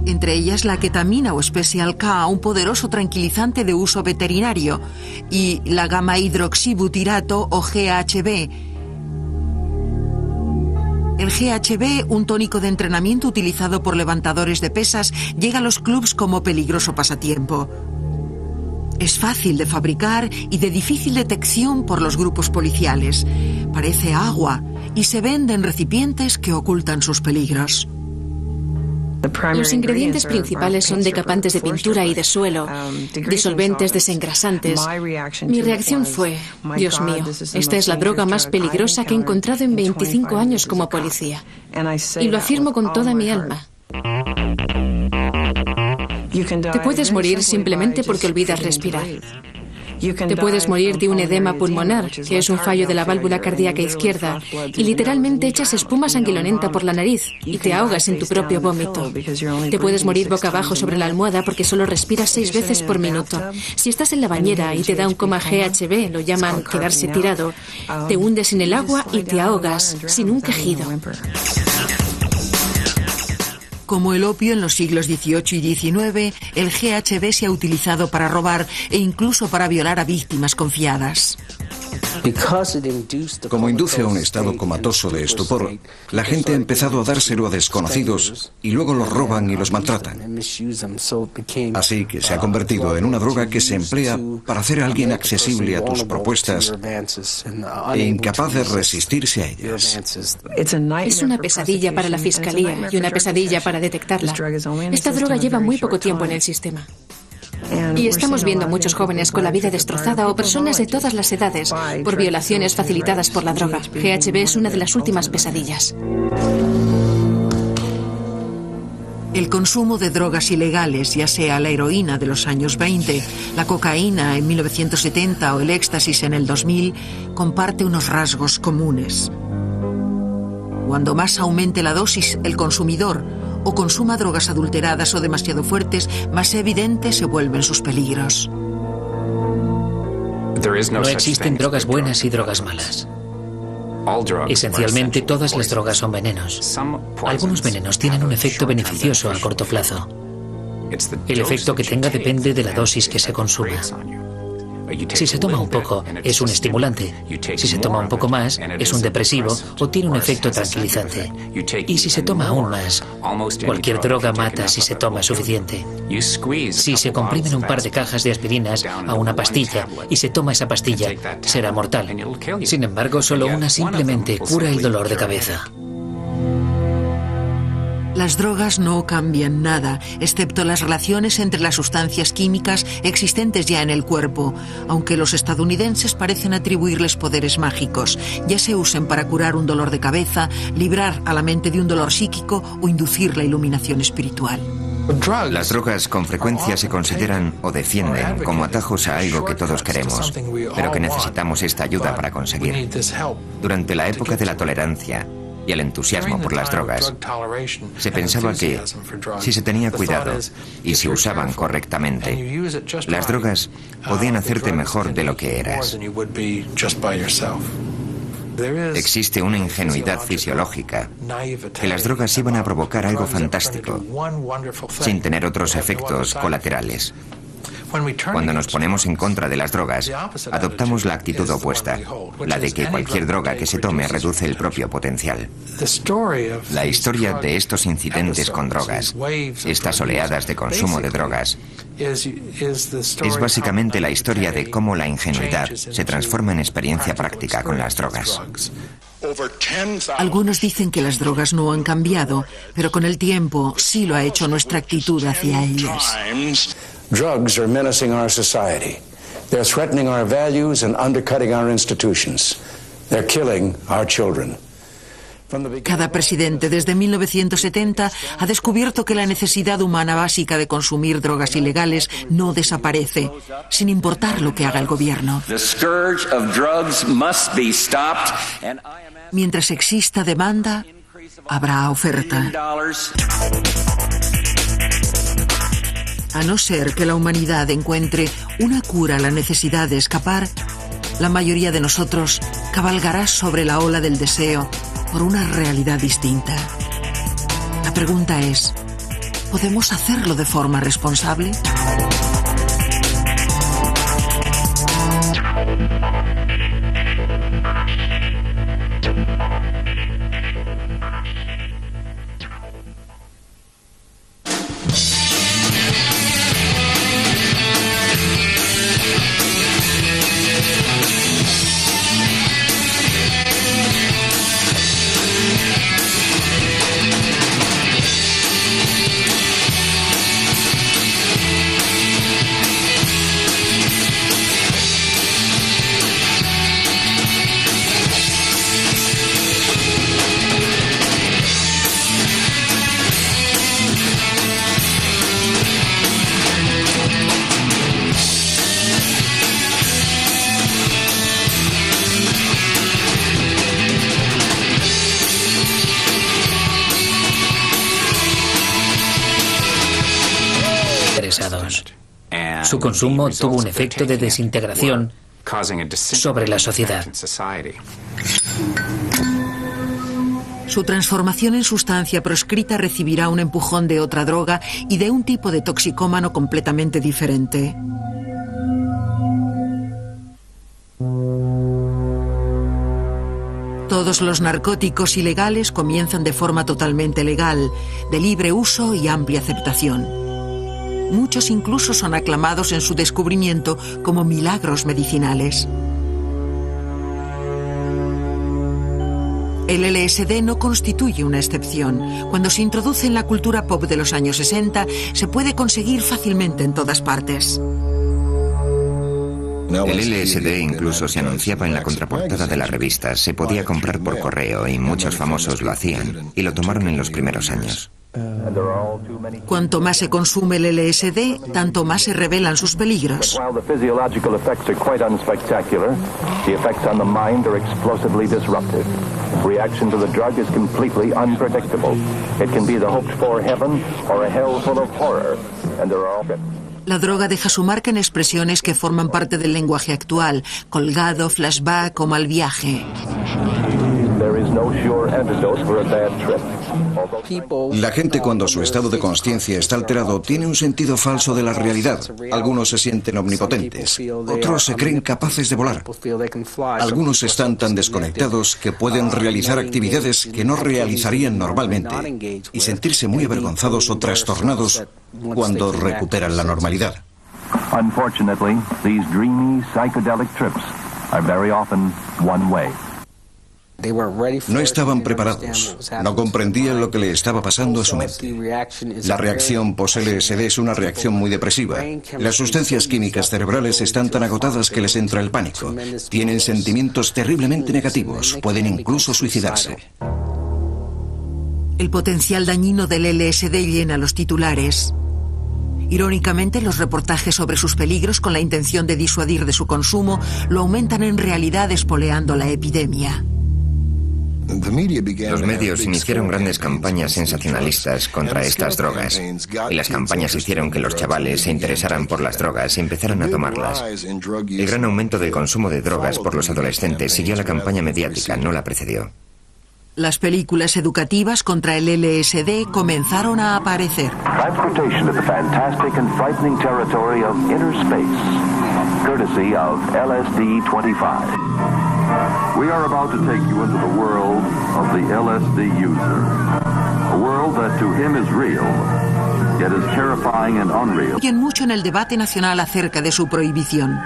Entre ellas la ketamina o Special K, un poderoso tranquilizante de uso veterinario, y la gamma-hidroxibutirato o GHB. El GHB, un tónico de entrenamiento utilizado por levantadores de pesas, llega a los clubs como peligroso pasatiempo. Es fácil de fabricar y de difícil detección por los grupos policiales. Parece agua y se vende en recipientes que ocultan sus peligros. Los ingredientes principales son decapantes de pintura y de suelo, disolventes desengrasantes. Mi reacción fue, Dios mío, esta es la droga más peligrosa que he encontrado en 25 años como policía. Y lo afirmo con toda mi alma. Te puedes morir simplemente porque olvidas respirar. Te puedes morir de un edema pulmonar, que es un fallo de la válvula cardíaca izquierda, y literalmente echas espuma sanguinolenta por la nariz y te ahogas en tu propio vómito. Te puedes morir boca abajo sobre la almohada porque solo respiras 6 veces por minuto. Si estás en la bañera y te da un coma GHB, lo llaman quedarse tirado, te hundes en el agua y te ahogas sin un quejido. Como el opio en los siglos XVIII y XIX, el GHB se ha utilizado para robar e incluso para violar a víctimas confiadas. Como induce a un estado comatoso de estupor, la gente ha empezado a dárselo a desconocidos y luego los roban y los maltratan. Así que se ha convertido en una droga que se emplea para hacer a alguien accesible a tus propuestas e incapaz de resistirse a ellas. Es una pesadilla para la fiscalía y una pesadilla para detectarla. Esta droga lleva muy poco tiempo en el sistema. Y estamos viendo a muchos jóvenes con la vida destrozada o personas de todas las edades por violaciones facilitadas por la droga. GHB es una de las últimas pesadillas. El consumo de drogas ilegales, ya sea la heroína de los años 20, la cocaína en 1970 o el éxtasis en el 2000, comparte unos rasgos comunes. Cuando más aumente la dosis, el consumidor o consuma drogas adulteradas o demasiado fuertes, más evidentes se vuelven sus peligros. No existen drogas buenas y drogas malas. Esencialmente, todas las drogas son venenos. Algunos venenos tienen un efecto beneficioso a corto plazo. El efecto que tenga depende de la dosis que se consuma. Si se toma un poco, es un estimulante. Si se toma un poco más, es un depresivo o tiene un efecto tranquilizante. Y si se toma aún más, cualquier droga mata si se toma suficiente. Si se comprimen un par de cajas de aspirinas a una pastilla y se toma esa pastilla, será mortal. Sin embargo, solo una simplemente cura el dolor de cabeza. Las drogas no cambian nada, excepto las relaciones entre las sustancias químicas existentes ya en el cuerpo, aunque los estadounidenses parecen atribuirles poderes mágicos, ya se usen para curar un dolor de cabeza, librar a la mente de un dolor psíquico o inducir la iluminación espiritual. Las drogas con frecuencia se consideran o defienden como atajos a algo que todos queremos, pero que necesitamos esta ayuda para conseguir. Durante la época de la tolerancia y el entusiasmo por las drogas, se pensaba que, si se tenía cuidado y se usaban correctamente, las drogas podían hacerte mejor de lo que eras. Existe una ingenuidad fisiológica, que las drogas iban a provocar algo fantástico, sin tener otros efectos colaterales. Cuando nos ponemos en contra de las drogas, adoptamos la actitud opuesta, la de que cualquier droga que se tome reduce el propio potencial. La historia de estos incidentes con drogas, estas oleadas de consumo de drogas, es básicamente la historia de cómo la ingenuidad se transforma en experiencia práctica con las drogas. Algunos dicen que las drogas no han cambiado, pero con el tiempo sí lo ha hecho nuestra actitud hacia ellas. Drugs are menacing our society. They're threatening our values and undercutting our institutions. They're killing our children. Cada presidente desde 1970 ha descubierto que la necesidad humana básica de consumir drogas ilegales no desaparece, sin importar lo que haga el gobierno. Mientras exista demanda, habrá oferta. A no ser que la humanidad encuentre una cura a la necesidad de escapar, la mayoría de nosotros cabalgará sobre la ola del deseo por una realidad distinta. La pregunta es, ¿podemos hacerlo de forma responsable? Su consumo tuvo un efecto de desintegración sobre la sociedad. Su transformación en sustancia proscrita recibirá un empujón de otra droga y de un tipo de toxicómano completamente diferente. Todos los narcóticos ilegales comienzan de forma totalmente legal, de libre uso y amplia aceptación. Muchos incluso son aclamados en su descubrimiento como milagros medicinales. El LSD no constituye una excepción. Cuando se introduce en la cultura pop de los años 60, se puede conseguir fácilmente en todas partes. El LSD incluso se anunciaba en la contraportada de las revistas, se podía comprar por correo y muchos famosos lo hacían, y lo tomaron en los primeros años. Cuanto más se consume el LSD, tanto más se revelan sus peligros. La droga deja su marca en expresiones que forman parte del lenguaje actual: colgado, flashback o mal viaje. La gente, cuando su estado de conciencia está alterado, tiene un sentido falso de la realidad. Algunos se sienten omnipotentes, otros se creen capaces de volar. Algunos están tan desconectados que pueden realizar actividades que no realizarían normalmente y sentirse muy avergonzados o trastornados cuando recuperan la normalidad. Unfortunately, these dreamy psychedelic trips are very often one way. No estaban preparados, no comprendían lo que le estaba pasando a su mente. La reacción post-LSD es una reacción muy depresiva. Las sustancias químicas cerebrales están tan agotadas que les entra el pánico. Tienen sentimientos terriblemente negativos, pueden incluso suicidarse. El potencial dañino del LSD llena los titulares. Irónicamente, los reportajes sobre sus peligros con la intención de disuadir de su consumo lo aumentan en realidad, espoleando la epidemia. Los medios iniciaron grandes campañas sensacionalistas contra estas drogas, y las campañas hicieron que los chavales se interesaran por las drogas y empezaran a tomarlas. El gran aumento del consumo de drogas por los adolescentes siguió a la campaña mediática, no la precedió. Las películas educativas contra el LSD comenzaron a aparecer. Transportation to the fantastic and frightening territory of inner space, courtesy of LSD-25. We are about to take you into the world of the LSD user. A world that to him is real, yet is terrifying and unreal. Y en mucho en el debate nacional acerca de su prohibición.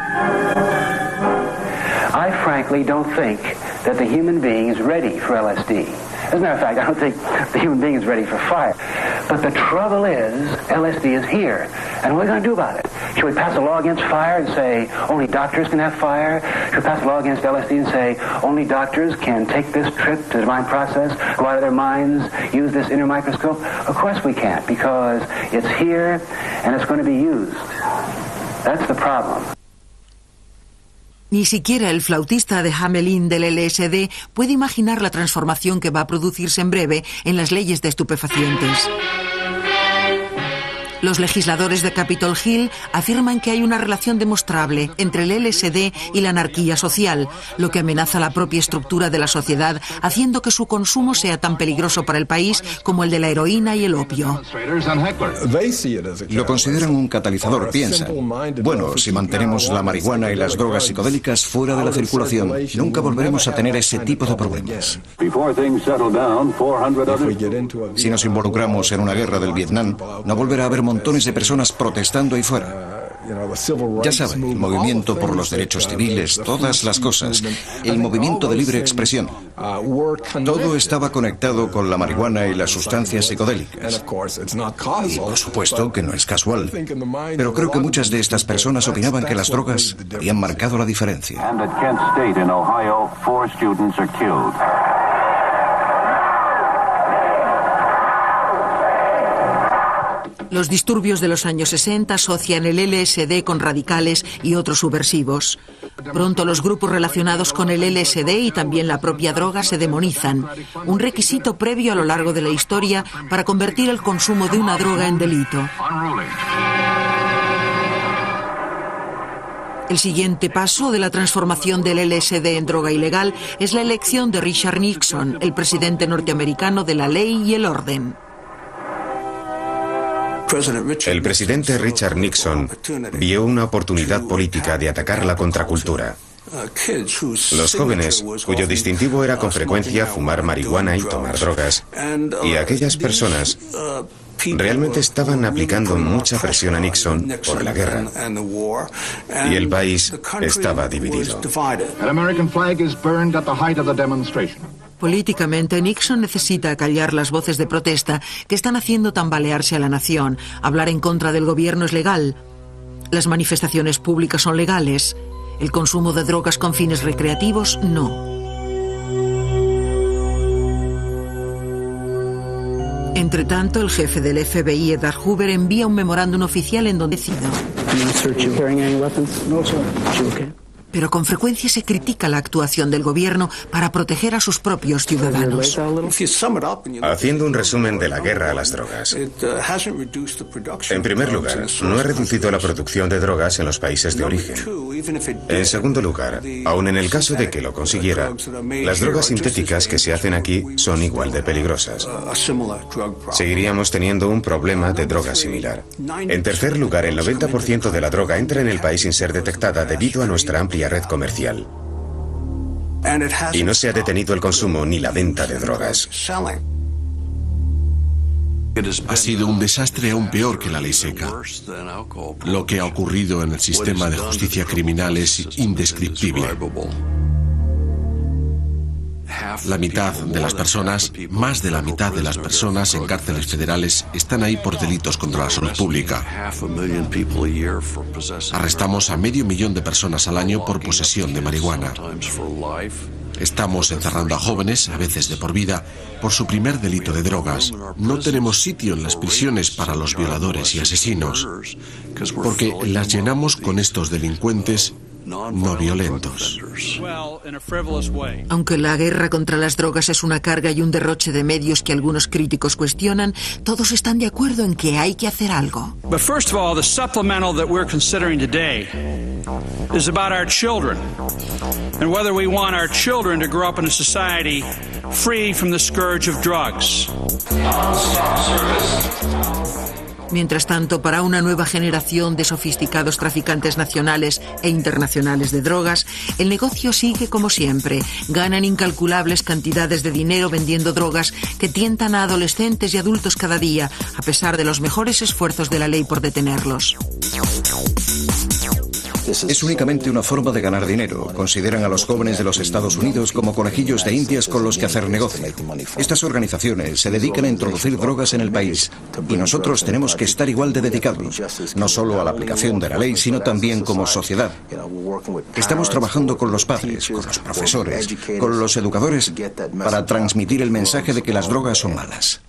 I frankly don't think that the human being is ready for LSD. As a matter of fact, I don't think the human being is ready for fire. But the trouble is, LSD is here. And what are we going to do about it? Should we pass a law against fire and say only doctors can have fire? Should we pass a law against LSD and say only doctors can take this trip to the divine process, go out of their minds, use this inner microscope? Of course we can't, because it's here and it's going to be used. That's the problem. Ni siquiera el flautista de Hamelin del LSD puede imaginar la transformación que va a producirse en breve en las leyes de estupefacientes. Los legisladores de Capitol Hill afirman que hay una relación demostrable entre el LSD y la anarquía social, lo que amenaza la propia estructura de la sociedad, haciendo que su consumo sea tan peligroso para el país como el de la heroína y el opio. Lo consideran un catalizador, piensan. Bueno, si mantenemos la marihuana y las drogas psicodélicas fuera de la circulación, nunca volveremos a tener ese tipo de problemas. Si nos involucramos en una guerra del Vietnam, no volverá a haber montones de personas protestando ahí fuera. Ya saben, el movimiento por los derechos civiles, todas las cosas, el movimiento de libre expresión. Todo estaba conectado con la marihuana y las sustancias psicodélicas. Y por supuesto que no es casual. Pero creo que muchas de estas personas opinaban que las drogas habían marcado la diferencia. Los disturbios de los años 60 asocian el LSD con radicales y otros subversivos. Pronto los grupos relacionados con el LSD y también la propia droga se demonizan, un requisito previo a lo largo de la historia para convertir el consumo de una droga en delito. El siguiente paso de la transformación del LSD en droga ilegal es la elección de Richard Nixon, el presidente norteamericano de la ley y el orden. El presidente Richard Nixon vio una oportunidad política de atacar la contracultura. Los jóvenes, cuyo distintivo era con frecuencia fumar marihuana y tomar drogas, y aquellas personas realmente estaban aplicando mucha presión a Nixon por la guerra, y el país estaba dividido. Políticamente, Nixon necesita acallar las voces de protesta que están haciendo tambalearse a la nación. Hablar en contra del gobierno es legal. Las manifestaciones públicas son legales. El consumo de drogas con fines recreativos, no. Entre tanto, el jefe del FBI, Edward Hoover, envía un memorándum oficial en donde decide. Pero con frecuencia se critica la actuación del gobierno para proteger a sus propios ciudadanos. Haciendo un resumen de la guerra a las drogas. En primer lugar, no ha reducido la producción de drogas en los países de origen. En segundo lugar, aun en el caso de que lo consiguiera, las drogas sintéticas que se hacen aquí son igual de peligrosas. Seguiríamos teniendo un problema de droga similar. En tercer lugar, el 90% de la droga entra en el país sin ser detectada debido a nuestra amplia red comercial. Y no se ha detenido el consumo ni la venta de drogas. Ha sido un desastre aún peor que la ley seca. Lo que ha ocurrido en el sistema de justicia criminal es indescriptible. La mitad de las personas, más de la mitad de las personas en cárceles federales están ahí por delitos contra la salud pública. Arrestamos a 500.000 de personas al año por posesión de marihuana. Estamos encerrando a jóvenes, a veces de por vida, por su primer delito de drogas. No tenemos sitio en las prisiones para los violadores y asesinos, porque las llenamos con estos delincuentes no violentos. Aunque la guerra contra las drogas es una carga y un derroche de medios que algunos críticos cuestionan, todos están de acuerdo en que hay que hacer algo. But first of all, the supplemental that we're considering today is about our children and whether we want our children to grow up in a society free from the scourge of drugs. Mientras tanto, para una nueva generación de sofisticados traficantes nacionales e internacionales de drogas, el negocio sigue como siempre. Ganan incalculables cantidades de dinero vendiendo drogas que tientan a adolescentes y adultos cada día, a pesar de los mejores esfuerzos de la ley por detenerlos. Es únicamente una forma de ganar dinero. Consideran a los jóvenes de los Estados Unidos como conejillos de indias con los que hacer negocio. Estas organizaciones se dedican a introducir drogas en el país y nosotros tenemos que estar igual de dedicados, no solo a la aplicación de la ley, sino también como sociedad. Estamos trabajando con los padres, con los profesores, con los educadores para transmitir el mensaje de que las drogas son malas.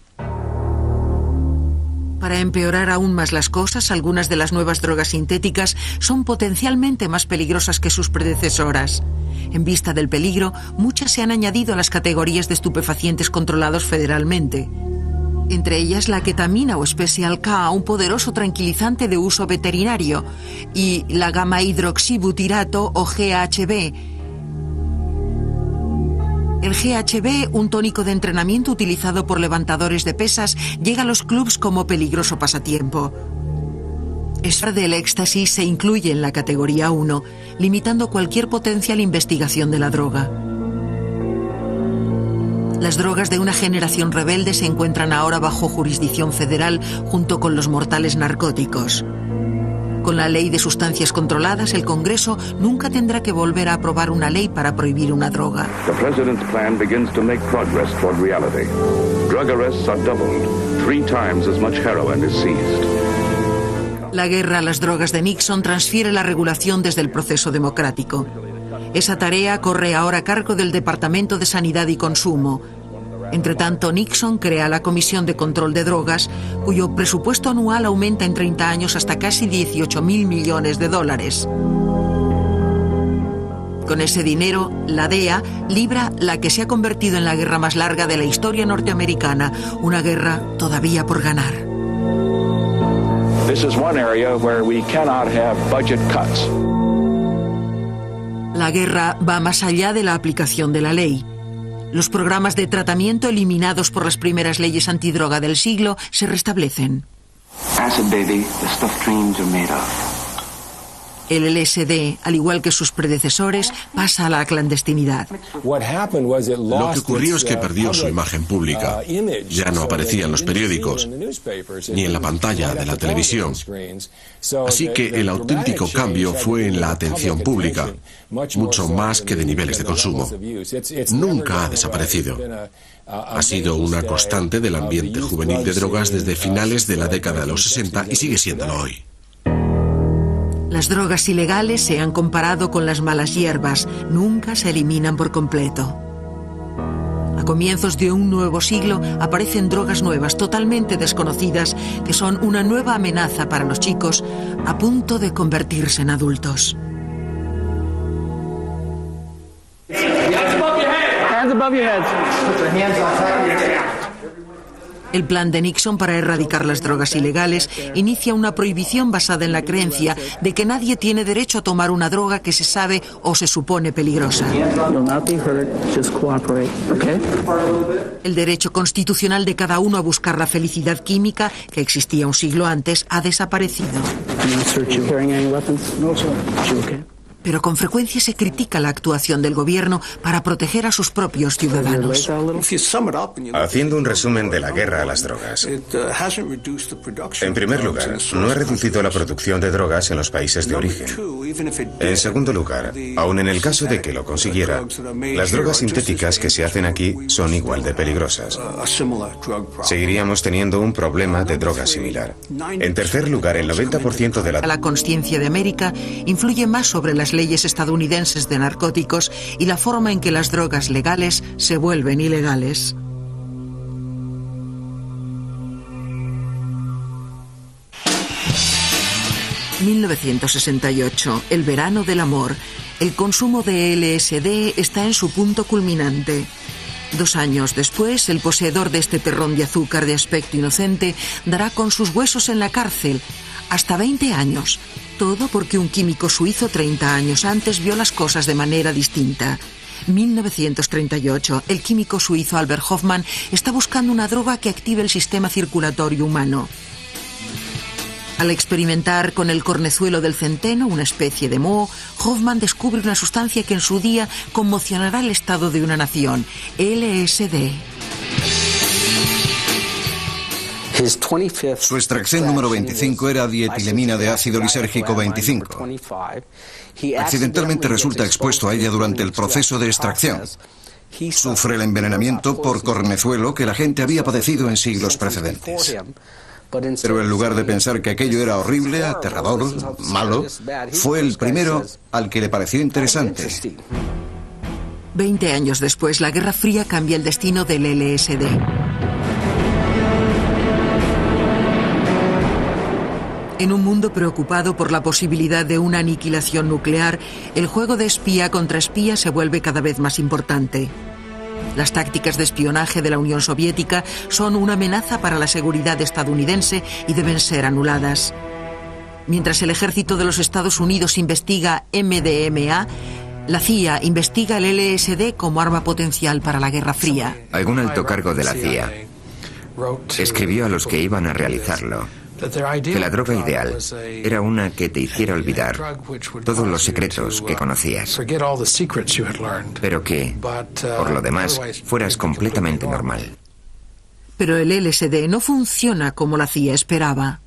Para empeorar aún más las cosas, algunas de las nuevas drogas sintéticas son potencialmente más peligrosas que sus predecesoras. En vista del peligro, muchas se han añadido a las categorías de estupefacientes controlados federalmente. Entre ellas la ketamina o Special K, un poderoso tranquilizante de uso veterinario, y la gamma-hidroxibutirato o GHB. El GHB, un tónico de entrenamiento utilizado por levantadores de pesas, llega a los clubs como peligroso pasatiempo. El éxtasis se incluye en la categoría 1, limitando cualquier potencial investigación de la droga. Las drogas de una generación rebelde se encuentran ahora bajo jurisdicción federal junto con los mortales narcóticos. Con la ley de sustancias controladas, el Congreso nunca tendrá que volver a aprobar una ley para prohibir una droga. The president's plan begins to make progress toward reality. Drug arrests are doubled. 3 times as much heroin is seized. La guerra a las drogas de Nixon transfiere la regulación desde el proceso democrático. Esa tarea corre ahora a cargo del Departamento de Sanidad y Consumo. Entre tanto, Nixon crea la Comisión de Control de Drogas, cuyo presupuesto anual aumenta en 30 años hasta casi $18.000 millones. Con ese dinero, la DEA libra la que se ha convertido en la guerra más larga de la historia norteamericana, una guerra todavía por ganar. This is one area where we cannot have budget cuts. La guerra va más allá de la aplicación de la ley. Los programas de tratamiento eliminados por las primeras leyes antidroga del siglo se restablecen. Acid baby, the stuff dreams are made of. El LSD, al igual que sus predecesores, pasa a la clandestinidad. Lo que ocurrió es que perdió su imagen pública. Ya no aparecía en los periódicos, ni en la pantalla de la televisión. Así que el auténtico cambio fue en la atención pública, mucho más que de niveles de consumo. Nunca ha desaparecido. Ha sido una constante del ambiente juvenil de drogas desde finales de la década de los 60 y sigue siéndolo hoy. Las drogas ilegales se han comparado con las malas hierbas, nunca se eliminan por completo. A comienzos de un nuevo siglo aparecen drogas nuevas totalmente desconocidas que son una nueva amenaza para los chicos a punto de convertirse en adultos. Hands above your heads. Put your hands on top of your head. El plan de Nixon para erradicar las drogas ilegales inicia una prohibición basada en la creencia de que nadie tiene derecho a tomar una droga que se sabe o se supone peligrosa. El derecho constitucional de cada uno a buscar la felicidad química, que existía un siglo antes, ha desaparecido. Pero con frecuencia se critica la actuación del gobierno para proteger a sus propios ciudadanos. Haciendo un resumen de la guerra a las drogas. En primer lugar, no ha reducido la producción de drogas en los países de origen. En segundo lugar, aun en el caso de que lo consiguiera, las drogas sintéticas que se hacen aquí son igual de peligrosas. Seguiríamos teniendo un problema de droga similar. En tercer lugar, el 90% de la conciencia de América influye más sobre las leyes estadounidenses de narcóticos y la forma en que las drogas legales se vuelven ilegales. ...1968, el verano del amor. El consumo de LSD está en su punto culminante. 2 años después, el poseedor de este terrón de azúcar de aspecto inocente dará con sus huesos en la cárcel. Hasta 20 años. Todo porque un químico suizo 30 años antes vio las cosas de manera distinta. 1938, el químico suizo Albert Hofmann está buscando una droga que active el sistema circulatorio humano. Al experimentar con el cornezuelo del centeno, una especie de moho, Hofmann descubre una sustancia que en su día conmocionará el estado de una nación, LSD. Su extracción número 25 era dietilemina de ácido lisérgico 25. Accidentalmente resulta expuesto a ella durante el proceso de extracción. Sufre el envenenamiento por cornezuelo que la gente había padecido en siglos precedentes. Pero en lugar de pensar que aquello era horrible, aterrador, malo, fue el primero al que le pareció interesante. 20 años después, la Guerra Fría cambia el destino del LSD. En un mundo preocupado por la posibilidad de una aniquilación nuclear, el juego de espía contra espía se vuelve cada vez más importante. Las tácticas de espionaje de la Unión Soviética son una amenaza para la seguridad estadounidense y deben ser anuladas. Mientras el ejército de los Estados Unidos investiga MDMA, la CIA investiga el LSD como arma potencial para la Guerra Fría. Algún alto cargo de la CIA escribió a los que iban a realizarlo que la droga ideal era una que te hiciera olvidar todos los secretos que conocías, pero que, por lo demás, fueras completamente normal. Pero el LSD no funciona como la CIA esperaba.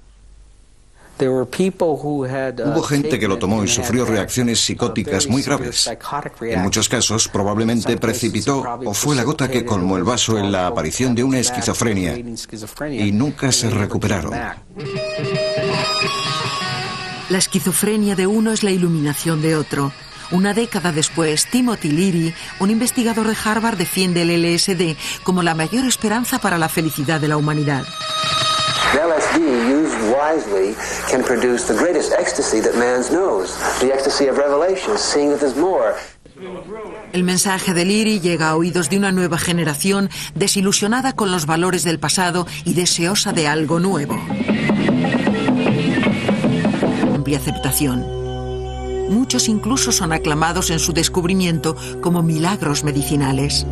Hubo gente que lo tomó y sufrió reacciones psicóticas muy graves. En muchos casos, probablemente precipitó o fue la gota que colmó el vaso en la aparición de una esquizofrenia y nunca se recuperaron. La esquizofrenia de uno es la iluminación de otro. Una década después, Timothy Leary, un investigador de Harvard, defiende el LSD como la mayor esperanza para la felicidad de la humanidad. LSD, used wisely, can produce the greatest ecstasy that man knows, the ecstasy of revelation, seeing that there's more. El mensaje de Leary llega a oídos de una nueva generación desilusionada con los valores del pasado y deseosa de algo nuevo. Amplia aceptación. Muchos incluso son aclamados en su descubrimiento como milagros medicinales.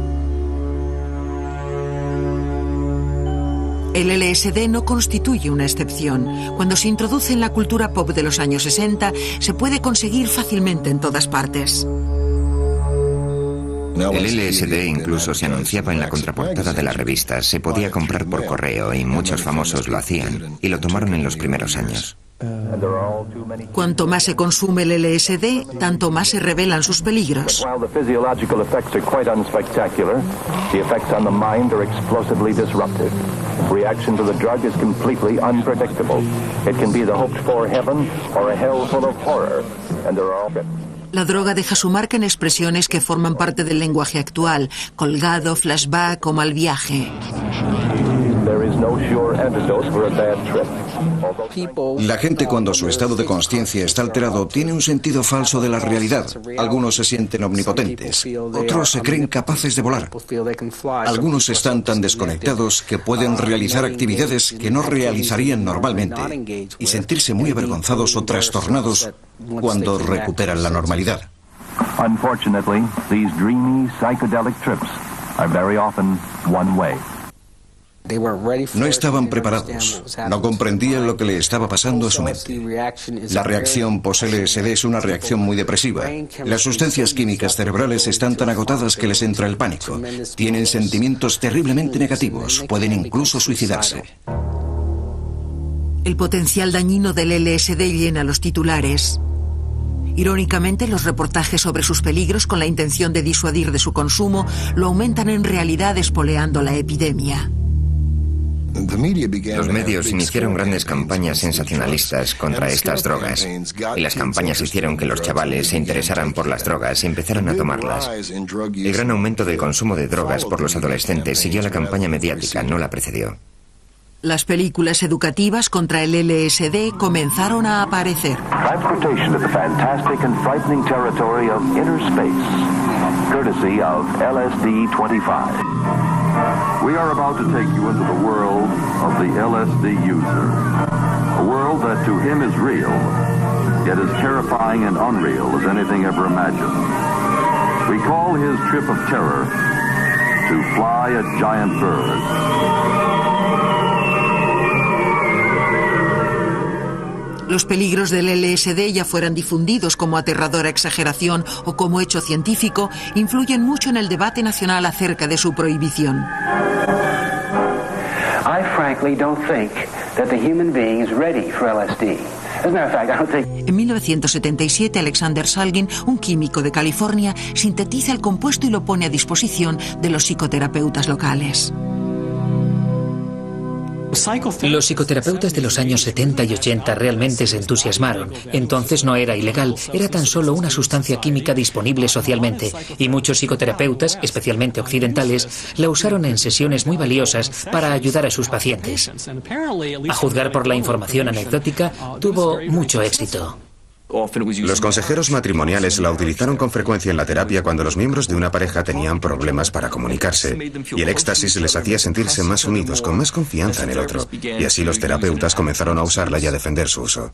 El LSD no constituye una excepción. Cuando se introduce en la cultura pop de los años 60, se puede conseguir fácilmente en todas partes. El LSD incluso se anunciaba en la contraportada de las revistas, se podía comprar por correo y muchos famosos lo hacían, y lo tomaron en los primeros años. Cuanto más se consume el LSD, tanto más se revelan sus peligros. While the physiological effects are quite unspectacular, the effects on the mind are explosively disruptive. Reaction to the drug is completely unpredictable. It can be the hoped-for heaven or a hell full of horror, and there are all... La droga deja su marca en expresiones que forman parte del lenguaje actual: colgado, flashback o mal viaje. La gente, cuando su estado de conciencia está alterado, tiene un sentido falso de la realidad. Algunos se sienten omnipotentes, otros se creen capaces de volar. Algunos están tan desconectados que pueden realizar actividades que no realizarían normalmente y sentirse muy avergonzados o trastornados cuando recuperan la normalidad. Unfortunately, these dreamy psychedelic trips are very often one way. No estaban preparados, no comprendían lo que le estaba pasando a su mente. La reacción post-LSD es una reacción muy depresiva. Las sustancias químicas cerebrales están tan agotadas que les entra el pánico. Tienen sentimientos terriblemente negativos, pueden incluso suicidarse. El potencial dañino del LSD llena los titulares. Irónicamente, los reportajes sobre sus peligros con la intención de disuadir de su consumo lo aumentan en realidad espoleando la epidemia. Los medios iniciaron grandes campañas sensacionalistas contra estas drogas, y las campañas hicieron que los chavales se interesaran por las drogas y empezaran a tomarlas. El gran aumento del consumo de drogas por los adolescentes siguió la campaña mediática, no la precedió. Las películas educativas contra el LSD comenzaron a aparecer. Transportation to the fantastic and frightening territory of inner space, courtesy of LSD-25. We are about to take you into the world of the LSD user. A world that to him is real, yet as terrifying and unreal as anything ever imagined. We call his trip of terror to fly a giant bird. Los peligros del LSD, ya fueran difundidos como aterradora exageración o como hecho científico, influyen mucho en el debate nacional acerca de su prohibición. I frankly don't think that the human being is ready for LSD. As a matter of fact, I don't think... En 1977, Alexander Salgin, un químico de California, sintetiza el compuesto y lo pone a disposición de los psicoterapeutas locales. Los psicoterapeutas de los años 70 y 80 realmente se entusiasmaron. Entonces no era ilegal, era tan solo una sustancia química disponible socialmente, y muchos psicoterapeutas, especialmente occidentales, la usaron en sesiones muy valiosas para ayudar a sus pacientes. A juzgar por la información anecdótica, tuvo mucho éxito. Los consejeros matrimoniales la utilizaron con frecuencia en la terapia cuando los miembros de una pareja tenían problemas para comunicarse, y el éxtasis les hacía sentirse más unidos, con más confianza en el otro, y así los terapeutas comenzaron a usarla y a defender su uso.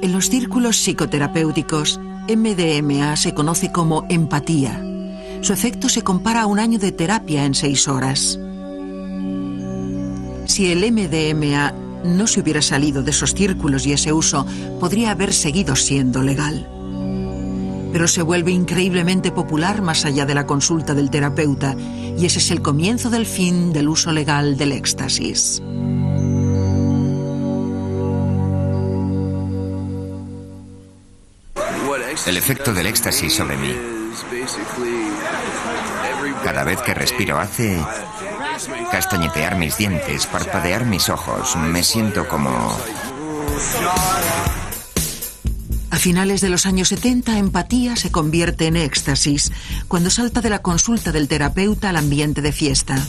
En los círculos psicoterapéuticos, MDMA se conoce como empatía. Su efecto se compara a un año de terapia en 6 horas. Si el MDMA no se hubiera salido de esos círculos y ese uso, podría haber seguido siendo legal. Pero se vuelve increíblemente popular más allá de la consulta del terapeuta, y ese es el comienzo del fin del uso legal del éxtasis. El efecto del éxtasis sobre mí. Cada vez que respiro hace castañetear mis dientes, parpadear mis ojos. Me siento como... A finales de los años 70, empatía se convierte en éxtasis, cuando salta de la consulta del terapeuta al ambiente de fiesta.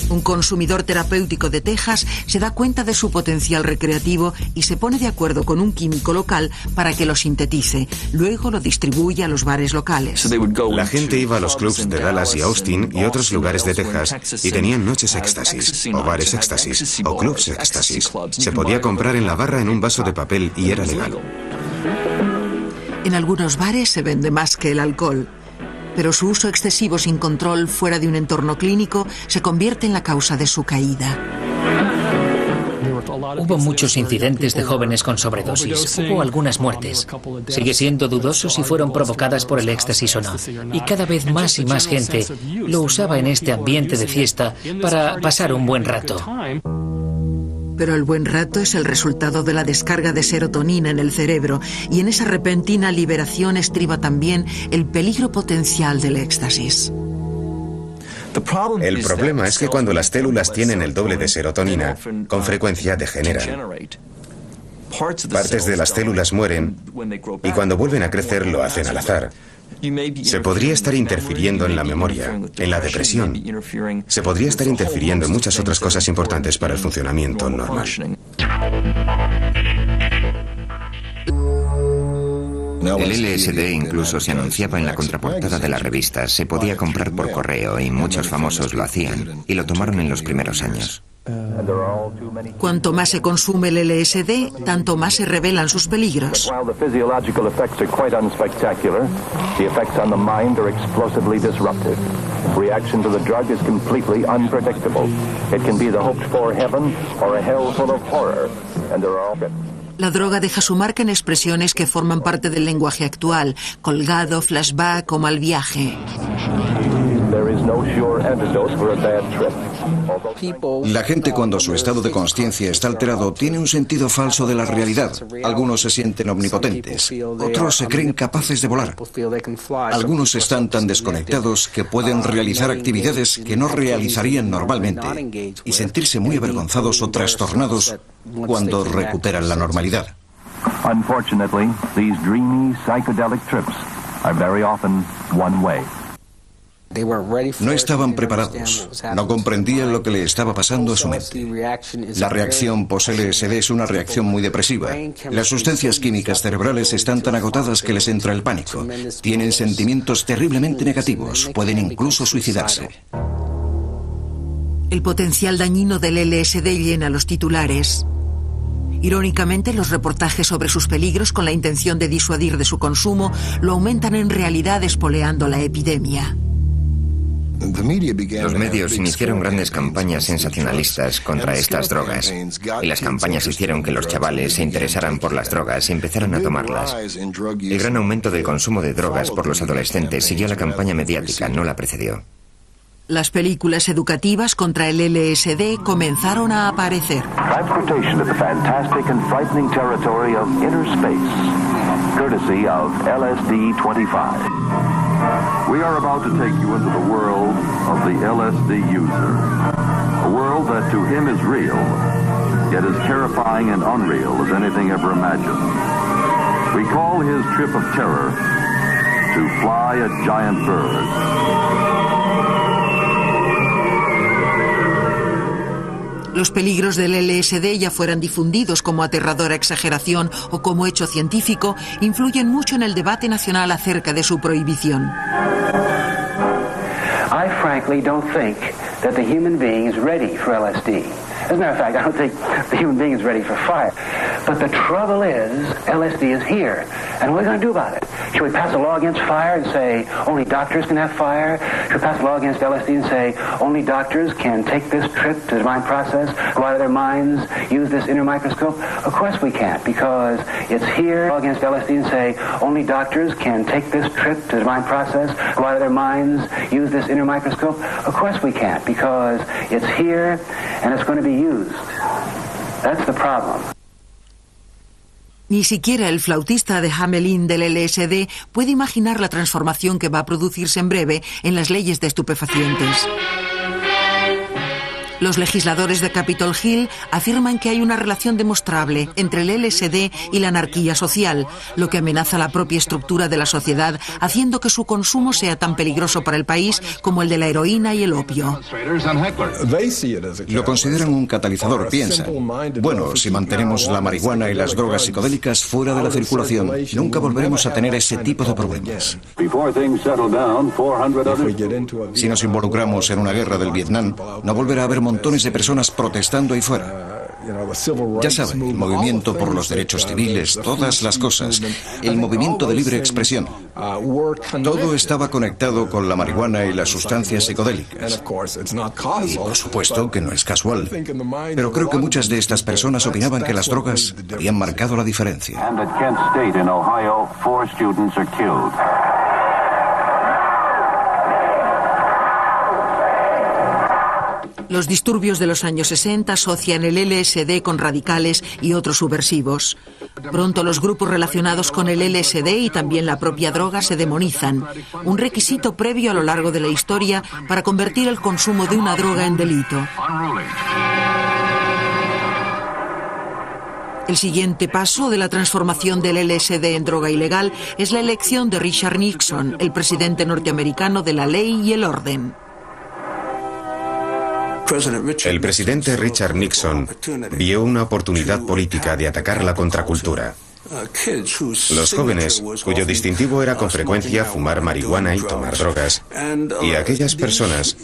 Un consumidor terapéutico de Texas se da cuenta de su potencial recreativo y se pone de acuerdo con un químico local para que lo sintetice. Luego lo distribuye a los bares locales. La gente iba a los clubs de Dallas y Austin y otros lugares de Texas y tenían noches éxtasis, o bares éxtasis, o clubs éxtasis. Se podía comprar en la barra en un vaso de papel y era legal. En algunos bares se vende más que el alcohol, pero su uso excesivo sin control fuera de un entorno clínico se convierte en la causa de su caída. Hubo muchos incidentes de jóvenes con sobredosis. Hubo algunas muertes. Sigue siendo dudoso si fueron provocadas por el éxtasis o no. Y cada vez más y más gente lo usaba en este ambiente de fiesta para pasar un buen rato. Pero el buen rato es el resultado de la descarga de serotonina en el cerebro, y en esa repentina liberación estriba también el peligro potencial del éxtasis. El problema es que cuando las células tienen el doble de serotonina, con frecuencia degeneran. Partes de las células mueren y cuando vuelven a crecer lo hacen al azar. Se podría estar interfiriendo en la memoria, en la depresión. Se podría estar interfiriendo en muchas otras cosas importantes para el funcionamiento normal. El LSD incluso se anunciaba en la contraportada de las revistas. Se podía comprar por correo y muchos famosos lo hacían y lo tomaron en los primeros años. Cuanto más se consume el LSD, tanto más se revelan sus peligros. While the physiological effects are quite unspectacular, the effects on the mind are explosively disruptive. Reaction to the drug is completely unpredictable. It can be the hoped-for heaven or a hell full of horror, and there are all... La droga deja su marca en expresiones que forman parte del lenguaje actual: colgado, flashback o mal viaje. La gente, cuando su estado de conciencia está alterado, tiene un sentido falso de la realidad. Algunos se sienten omnipotentes, otros se creen capaces de volar. Algunos están tan desconectados que pueden realizar actividades que no realizarían normalmente y sentirse muy avergonzados o trastornados cuando recuperan la normalidad. Unfortunately, these dreamy psychedelic trips are very often one way. No estaban preparados, no comprendían lo que le estaba pasando a su mente. La reacción post-LSD es una reacción muy depresiva. Las sustancias químicas cerebrales están tan agotadas que les entra el pánico. Tienen sentimientos terriblemente negativos, pueden incluso suicidarse. El potencial dañino del LSD llena los titulares. Irónicamente, los reportajes sobre sus peligros con la intención de disuadir de su consumo lo aumentan en realidad, espoleando la epidemia. Los medios iniciaron grandes campañas sensacionalistas contra estas drogas, y las campañas hicieron que los chavales se interesaran por las drogas y empezaran a tomarlas. El gran aumento del consumo de drogas por los adolescentes siguió la campaña mediática, no la precedió. Las películas educativas contra el LSD comenzaron a aparecer. Transportation to the fantastic and frightening territory of inner space, courtesy of LSD-25. We are about to take you into the world of the LSD user. A world that to him is real, yet as terrifying and unreal as anything ever imagined. We call his trip of terror to fly a giant bird. Los peligros del LSD, ya fueran difundidos como aterradora exageración o como hecho científico, influyen mucho en el debate nacional acerca de su prohibición. I frankly don't think that the human being is ready for LSD. As a matter of fact, I don't think the human being is ready for fire. But the trouble is, LSD is here. And what are we going to do about it? Should we pass a law against fire and say only doctors can have fire? Should we pass a law against LSD and say only doctors can take this trip to the divine process, go out of their minds, use this inner microscope? Of course we can't, because it's here. Against LSD and say only doctors can take this trip to the divine process, go out of their minds, use this inner microscope? Of course we can't, because it's here and it's going to be used. That's the problem. Ni siquiera el flautista de Hamelin del LSD puede imaginar la transformación que va a producirse en breve en las leyes de estupefacientes. Los legisladores de Capitol Hill afirman que hay una relación demostrable entre el LSD y la anarquía social, lo que amenaza la propia estructura de la sociedad, haciendo que su consumo sea tan peligroso para el país como el de la heroína y el opio. Lo consideran un catalizador, piensan. Bueno, si mantenemos la marihuana y las drogas psicodélicas fuera de la circulación, nunca volveremos a tener ese tipo de problemas. Si nos involucramos en una guerra del Vietnam, no volverá a haber montones de personas protestando ahí fuera. Ya saben, el movimiento por los derechos civiles, todas las cosas, el movimiento de libre expresión. Todo estaba conectado con la marihuana y las sustancias psicodélicas. Y por supuesto que no es casual. Pero creo que muchas de estas personas opinaban que las drogas habían marcado la diferencia. Los disturbios de los años 60 asocian el LSD con radicales y otros subversivos. Pronto los grupos relacionados con el LSD y también la propia droga se demonizan, un requisito previo a lo largo de la historia para convertir el consumo de una droga en delito. El siguiente paso de la transformación del LSD en droga ilegal es la elección de Richard Nixon, el presidente norteamericano de la ley y el orden. El presidente Richard Nixon vio una oportunidad política de atacar la contracultura. Los jóvenes, cuyo distintivo era con frecuencia fumar marihuana y tomar drogas, y aquellas personas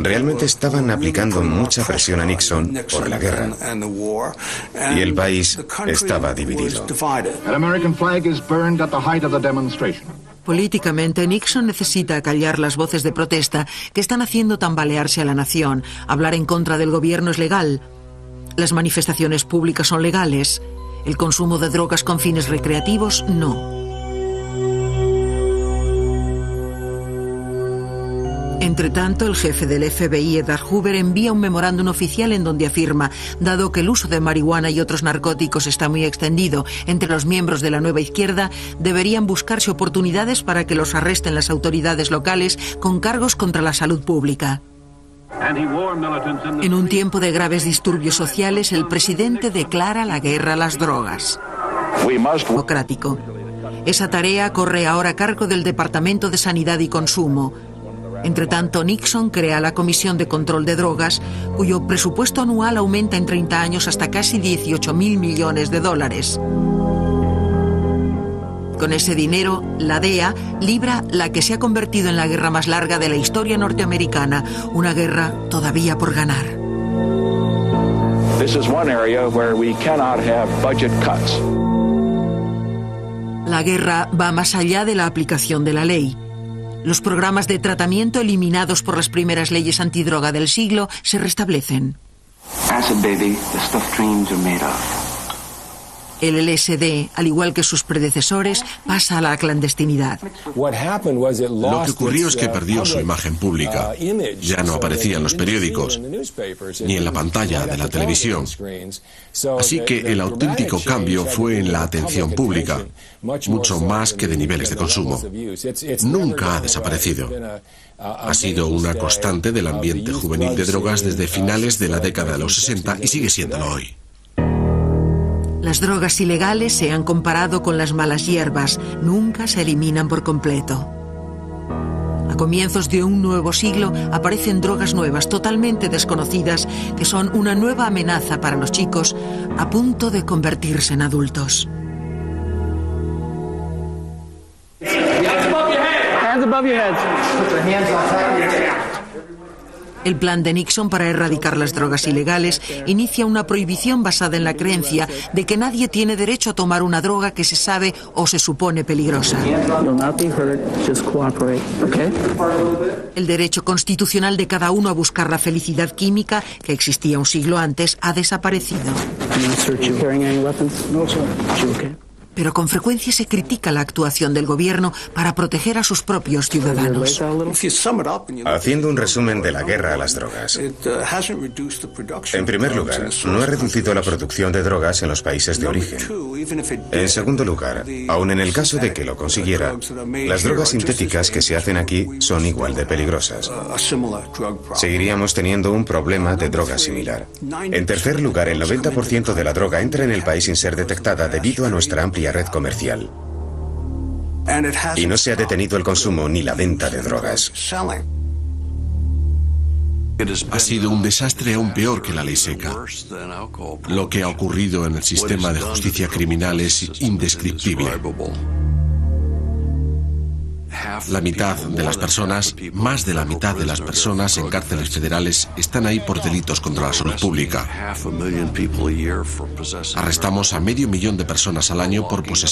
realmente estaban aplicando mucha presión a Nixon por la guerra, y el país estaba dividido. Políticamente, Nixon necesita acallar las voces de protesta que están haciendo tambalearse a la nación. Hablar en contra del gobierno es legal. Las manifestaciones públicas son legales. El consumo de drogas con fines recreativos, no. Entre tanto, el jefe del FBI, Edward Hoover, envía un memorándum oficial en donde afirma: dado que el uso de marihuana y otros narcóticos está muy extendido entre los miembros de la nueva izquierda, deberían buscarse oportunidades para que los arresten las autoridades locales con cargos contra la salud pública. En un tiempo de graves disturbios sociales, el presidente declara la guerra a las drogas. Democrático. Esa tarea corre ahora a cargo del Departamento de Sanidad y Consumo. Entre tanto, Nixon crea la Comisión de Control de Drogas, cuyo presupuesto anual aumenta en 30 años hasta casi $18.000 millones. Con ese dinero, la DEA libra la que se ha convertido en la guerra más larga de la historia norteamericana, una guerra todavía por ganar. This is one area where we cannot have budget cuts. La guerra va más allá de la aplicación de la ley. Los programas de tratamiento eliminados por las primeras leyes antidroga del siglo se restablecen. Acid baby, the stuff dreams are made of. El LSD, al igual que sus predecesores, pasa a la clandestinidad. Lo que ocurrió es que perdió su imagen pública. Ya no aparecía en los periódicos, ni en la pantalla de la televisión. Así que el auténtico cambio fue en la atención pública, mucho más que de niveles de consumo. Nunca ha desaparecido. Ha sido una constante del ambiente juvenil de drogas desde finales de la década de los 60 y sigue siéndolo hoy. Las drogas ilegales se han comparado con las malas hierbas, nunca se eliminan por completo. A comienzos de un nuevo siglo aparecen drogas nuevas, totalmente desconocidas, que son una nueva amenaza para los chicos a punto de convertirse en adultos. Hands above your heads. Put your hands on top of your head. El plan de Nixon para erradicar las drogas ilegales inicia una prohibición basada en la creencia de que nadie tiene derecho a tomar una droga que se sabe o se supone peligrosa. El derecho constitucional de cada uno a buscar la felicidad química, que existía un siglo antes, ha desaparecido. Pero con frecuencia se critica la actuación del gobierno para proteger a sus propios ciudadanos. Haciendo un resumen de la guerra a las drogas. En primer lugar, no ha reducido la producción de drogas en los países de origen. En segundo lugar, aun en el caso de que lo consiguiera, las drogas sintéticas que se hacen aquí son igual de peligrosas. Seguiríamos teniendo un problema de droga similar. En tercer lugar, el 90% de la droga entra en el país sin ser detectada debido a nuestra amplia red comercial. Y no se ha detenido el consumo ni la venta de drogas. Ha sido un desastre aún peor que la ley seca. Lo que ha ocurrido en el sistema de justicia criminal es indescriptible. La mitad de las personas, más de la mitad de las personas en cárceles federales están ahí por delitos contra la salud pública. Arrestamos a 500.000 de personas al año por posesión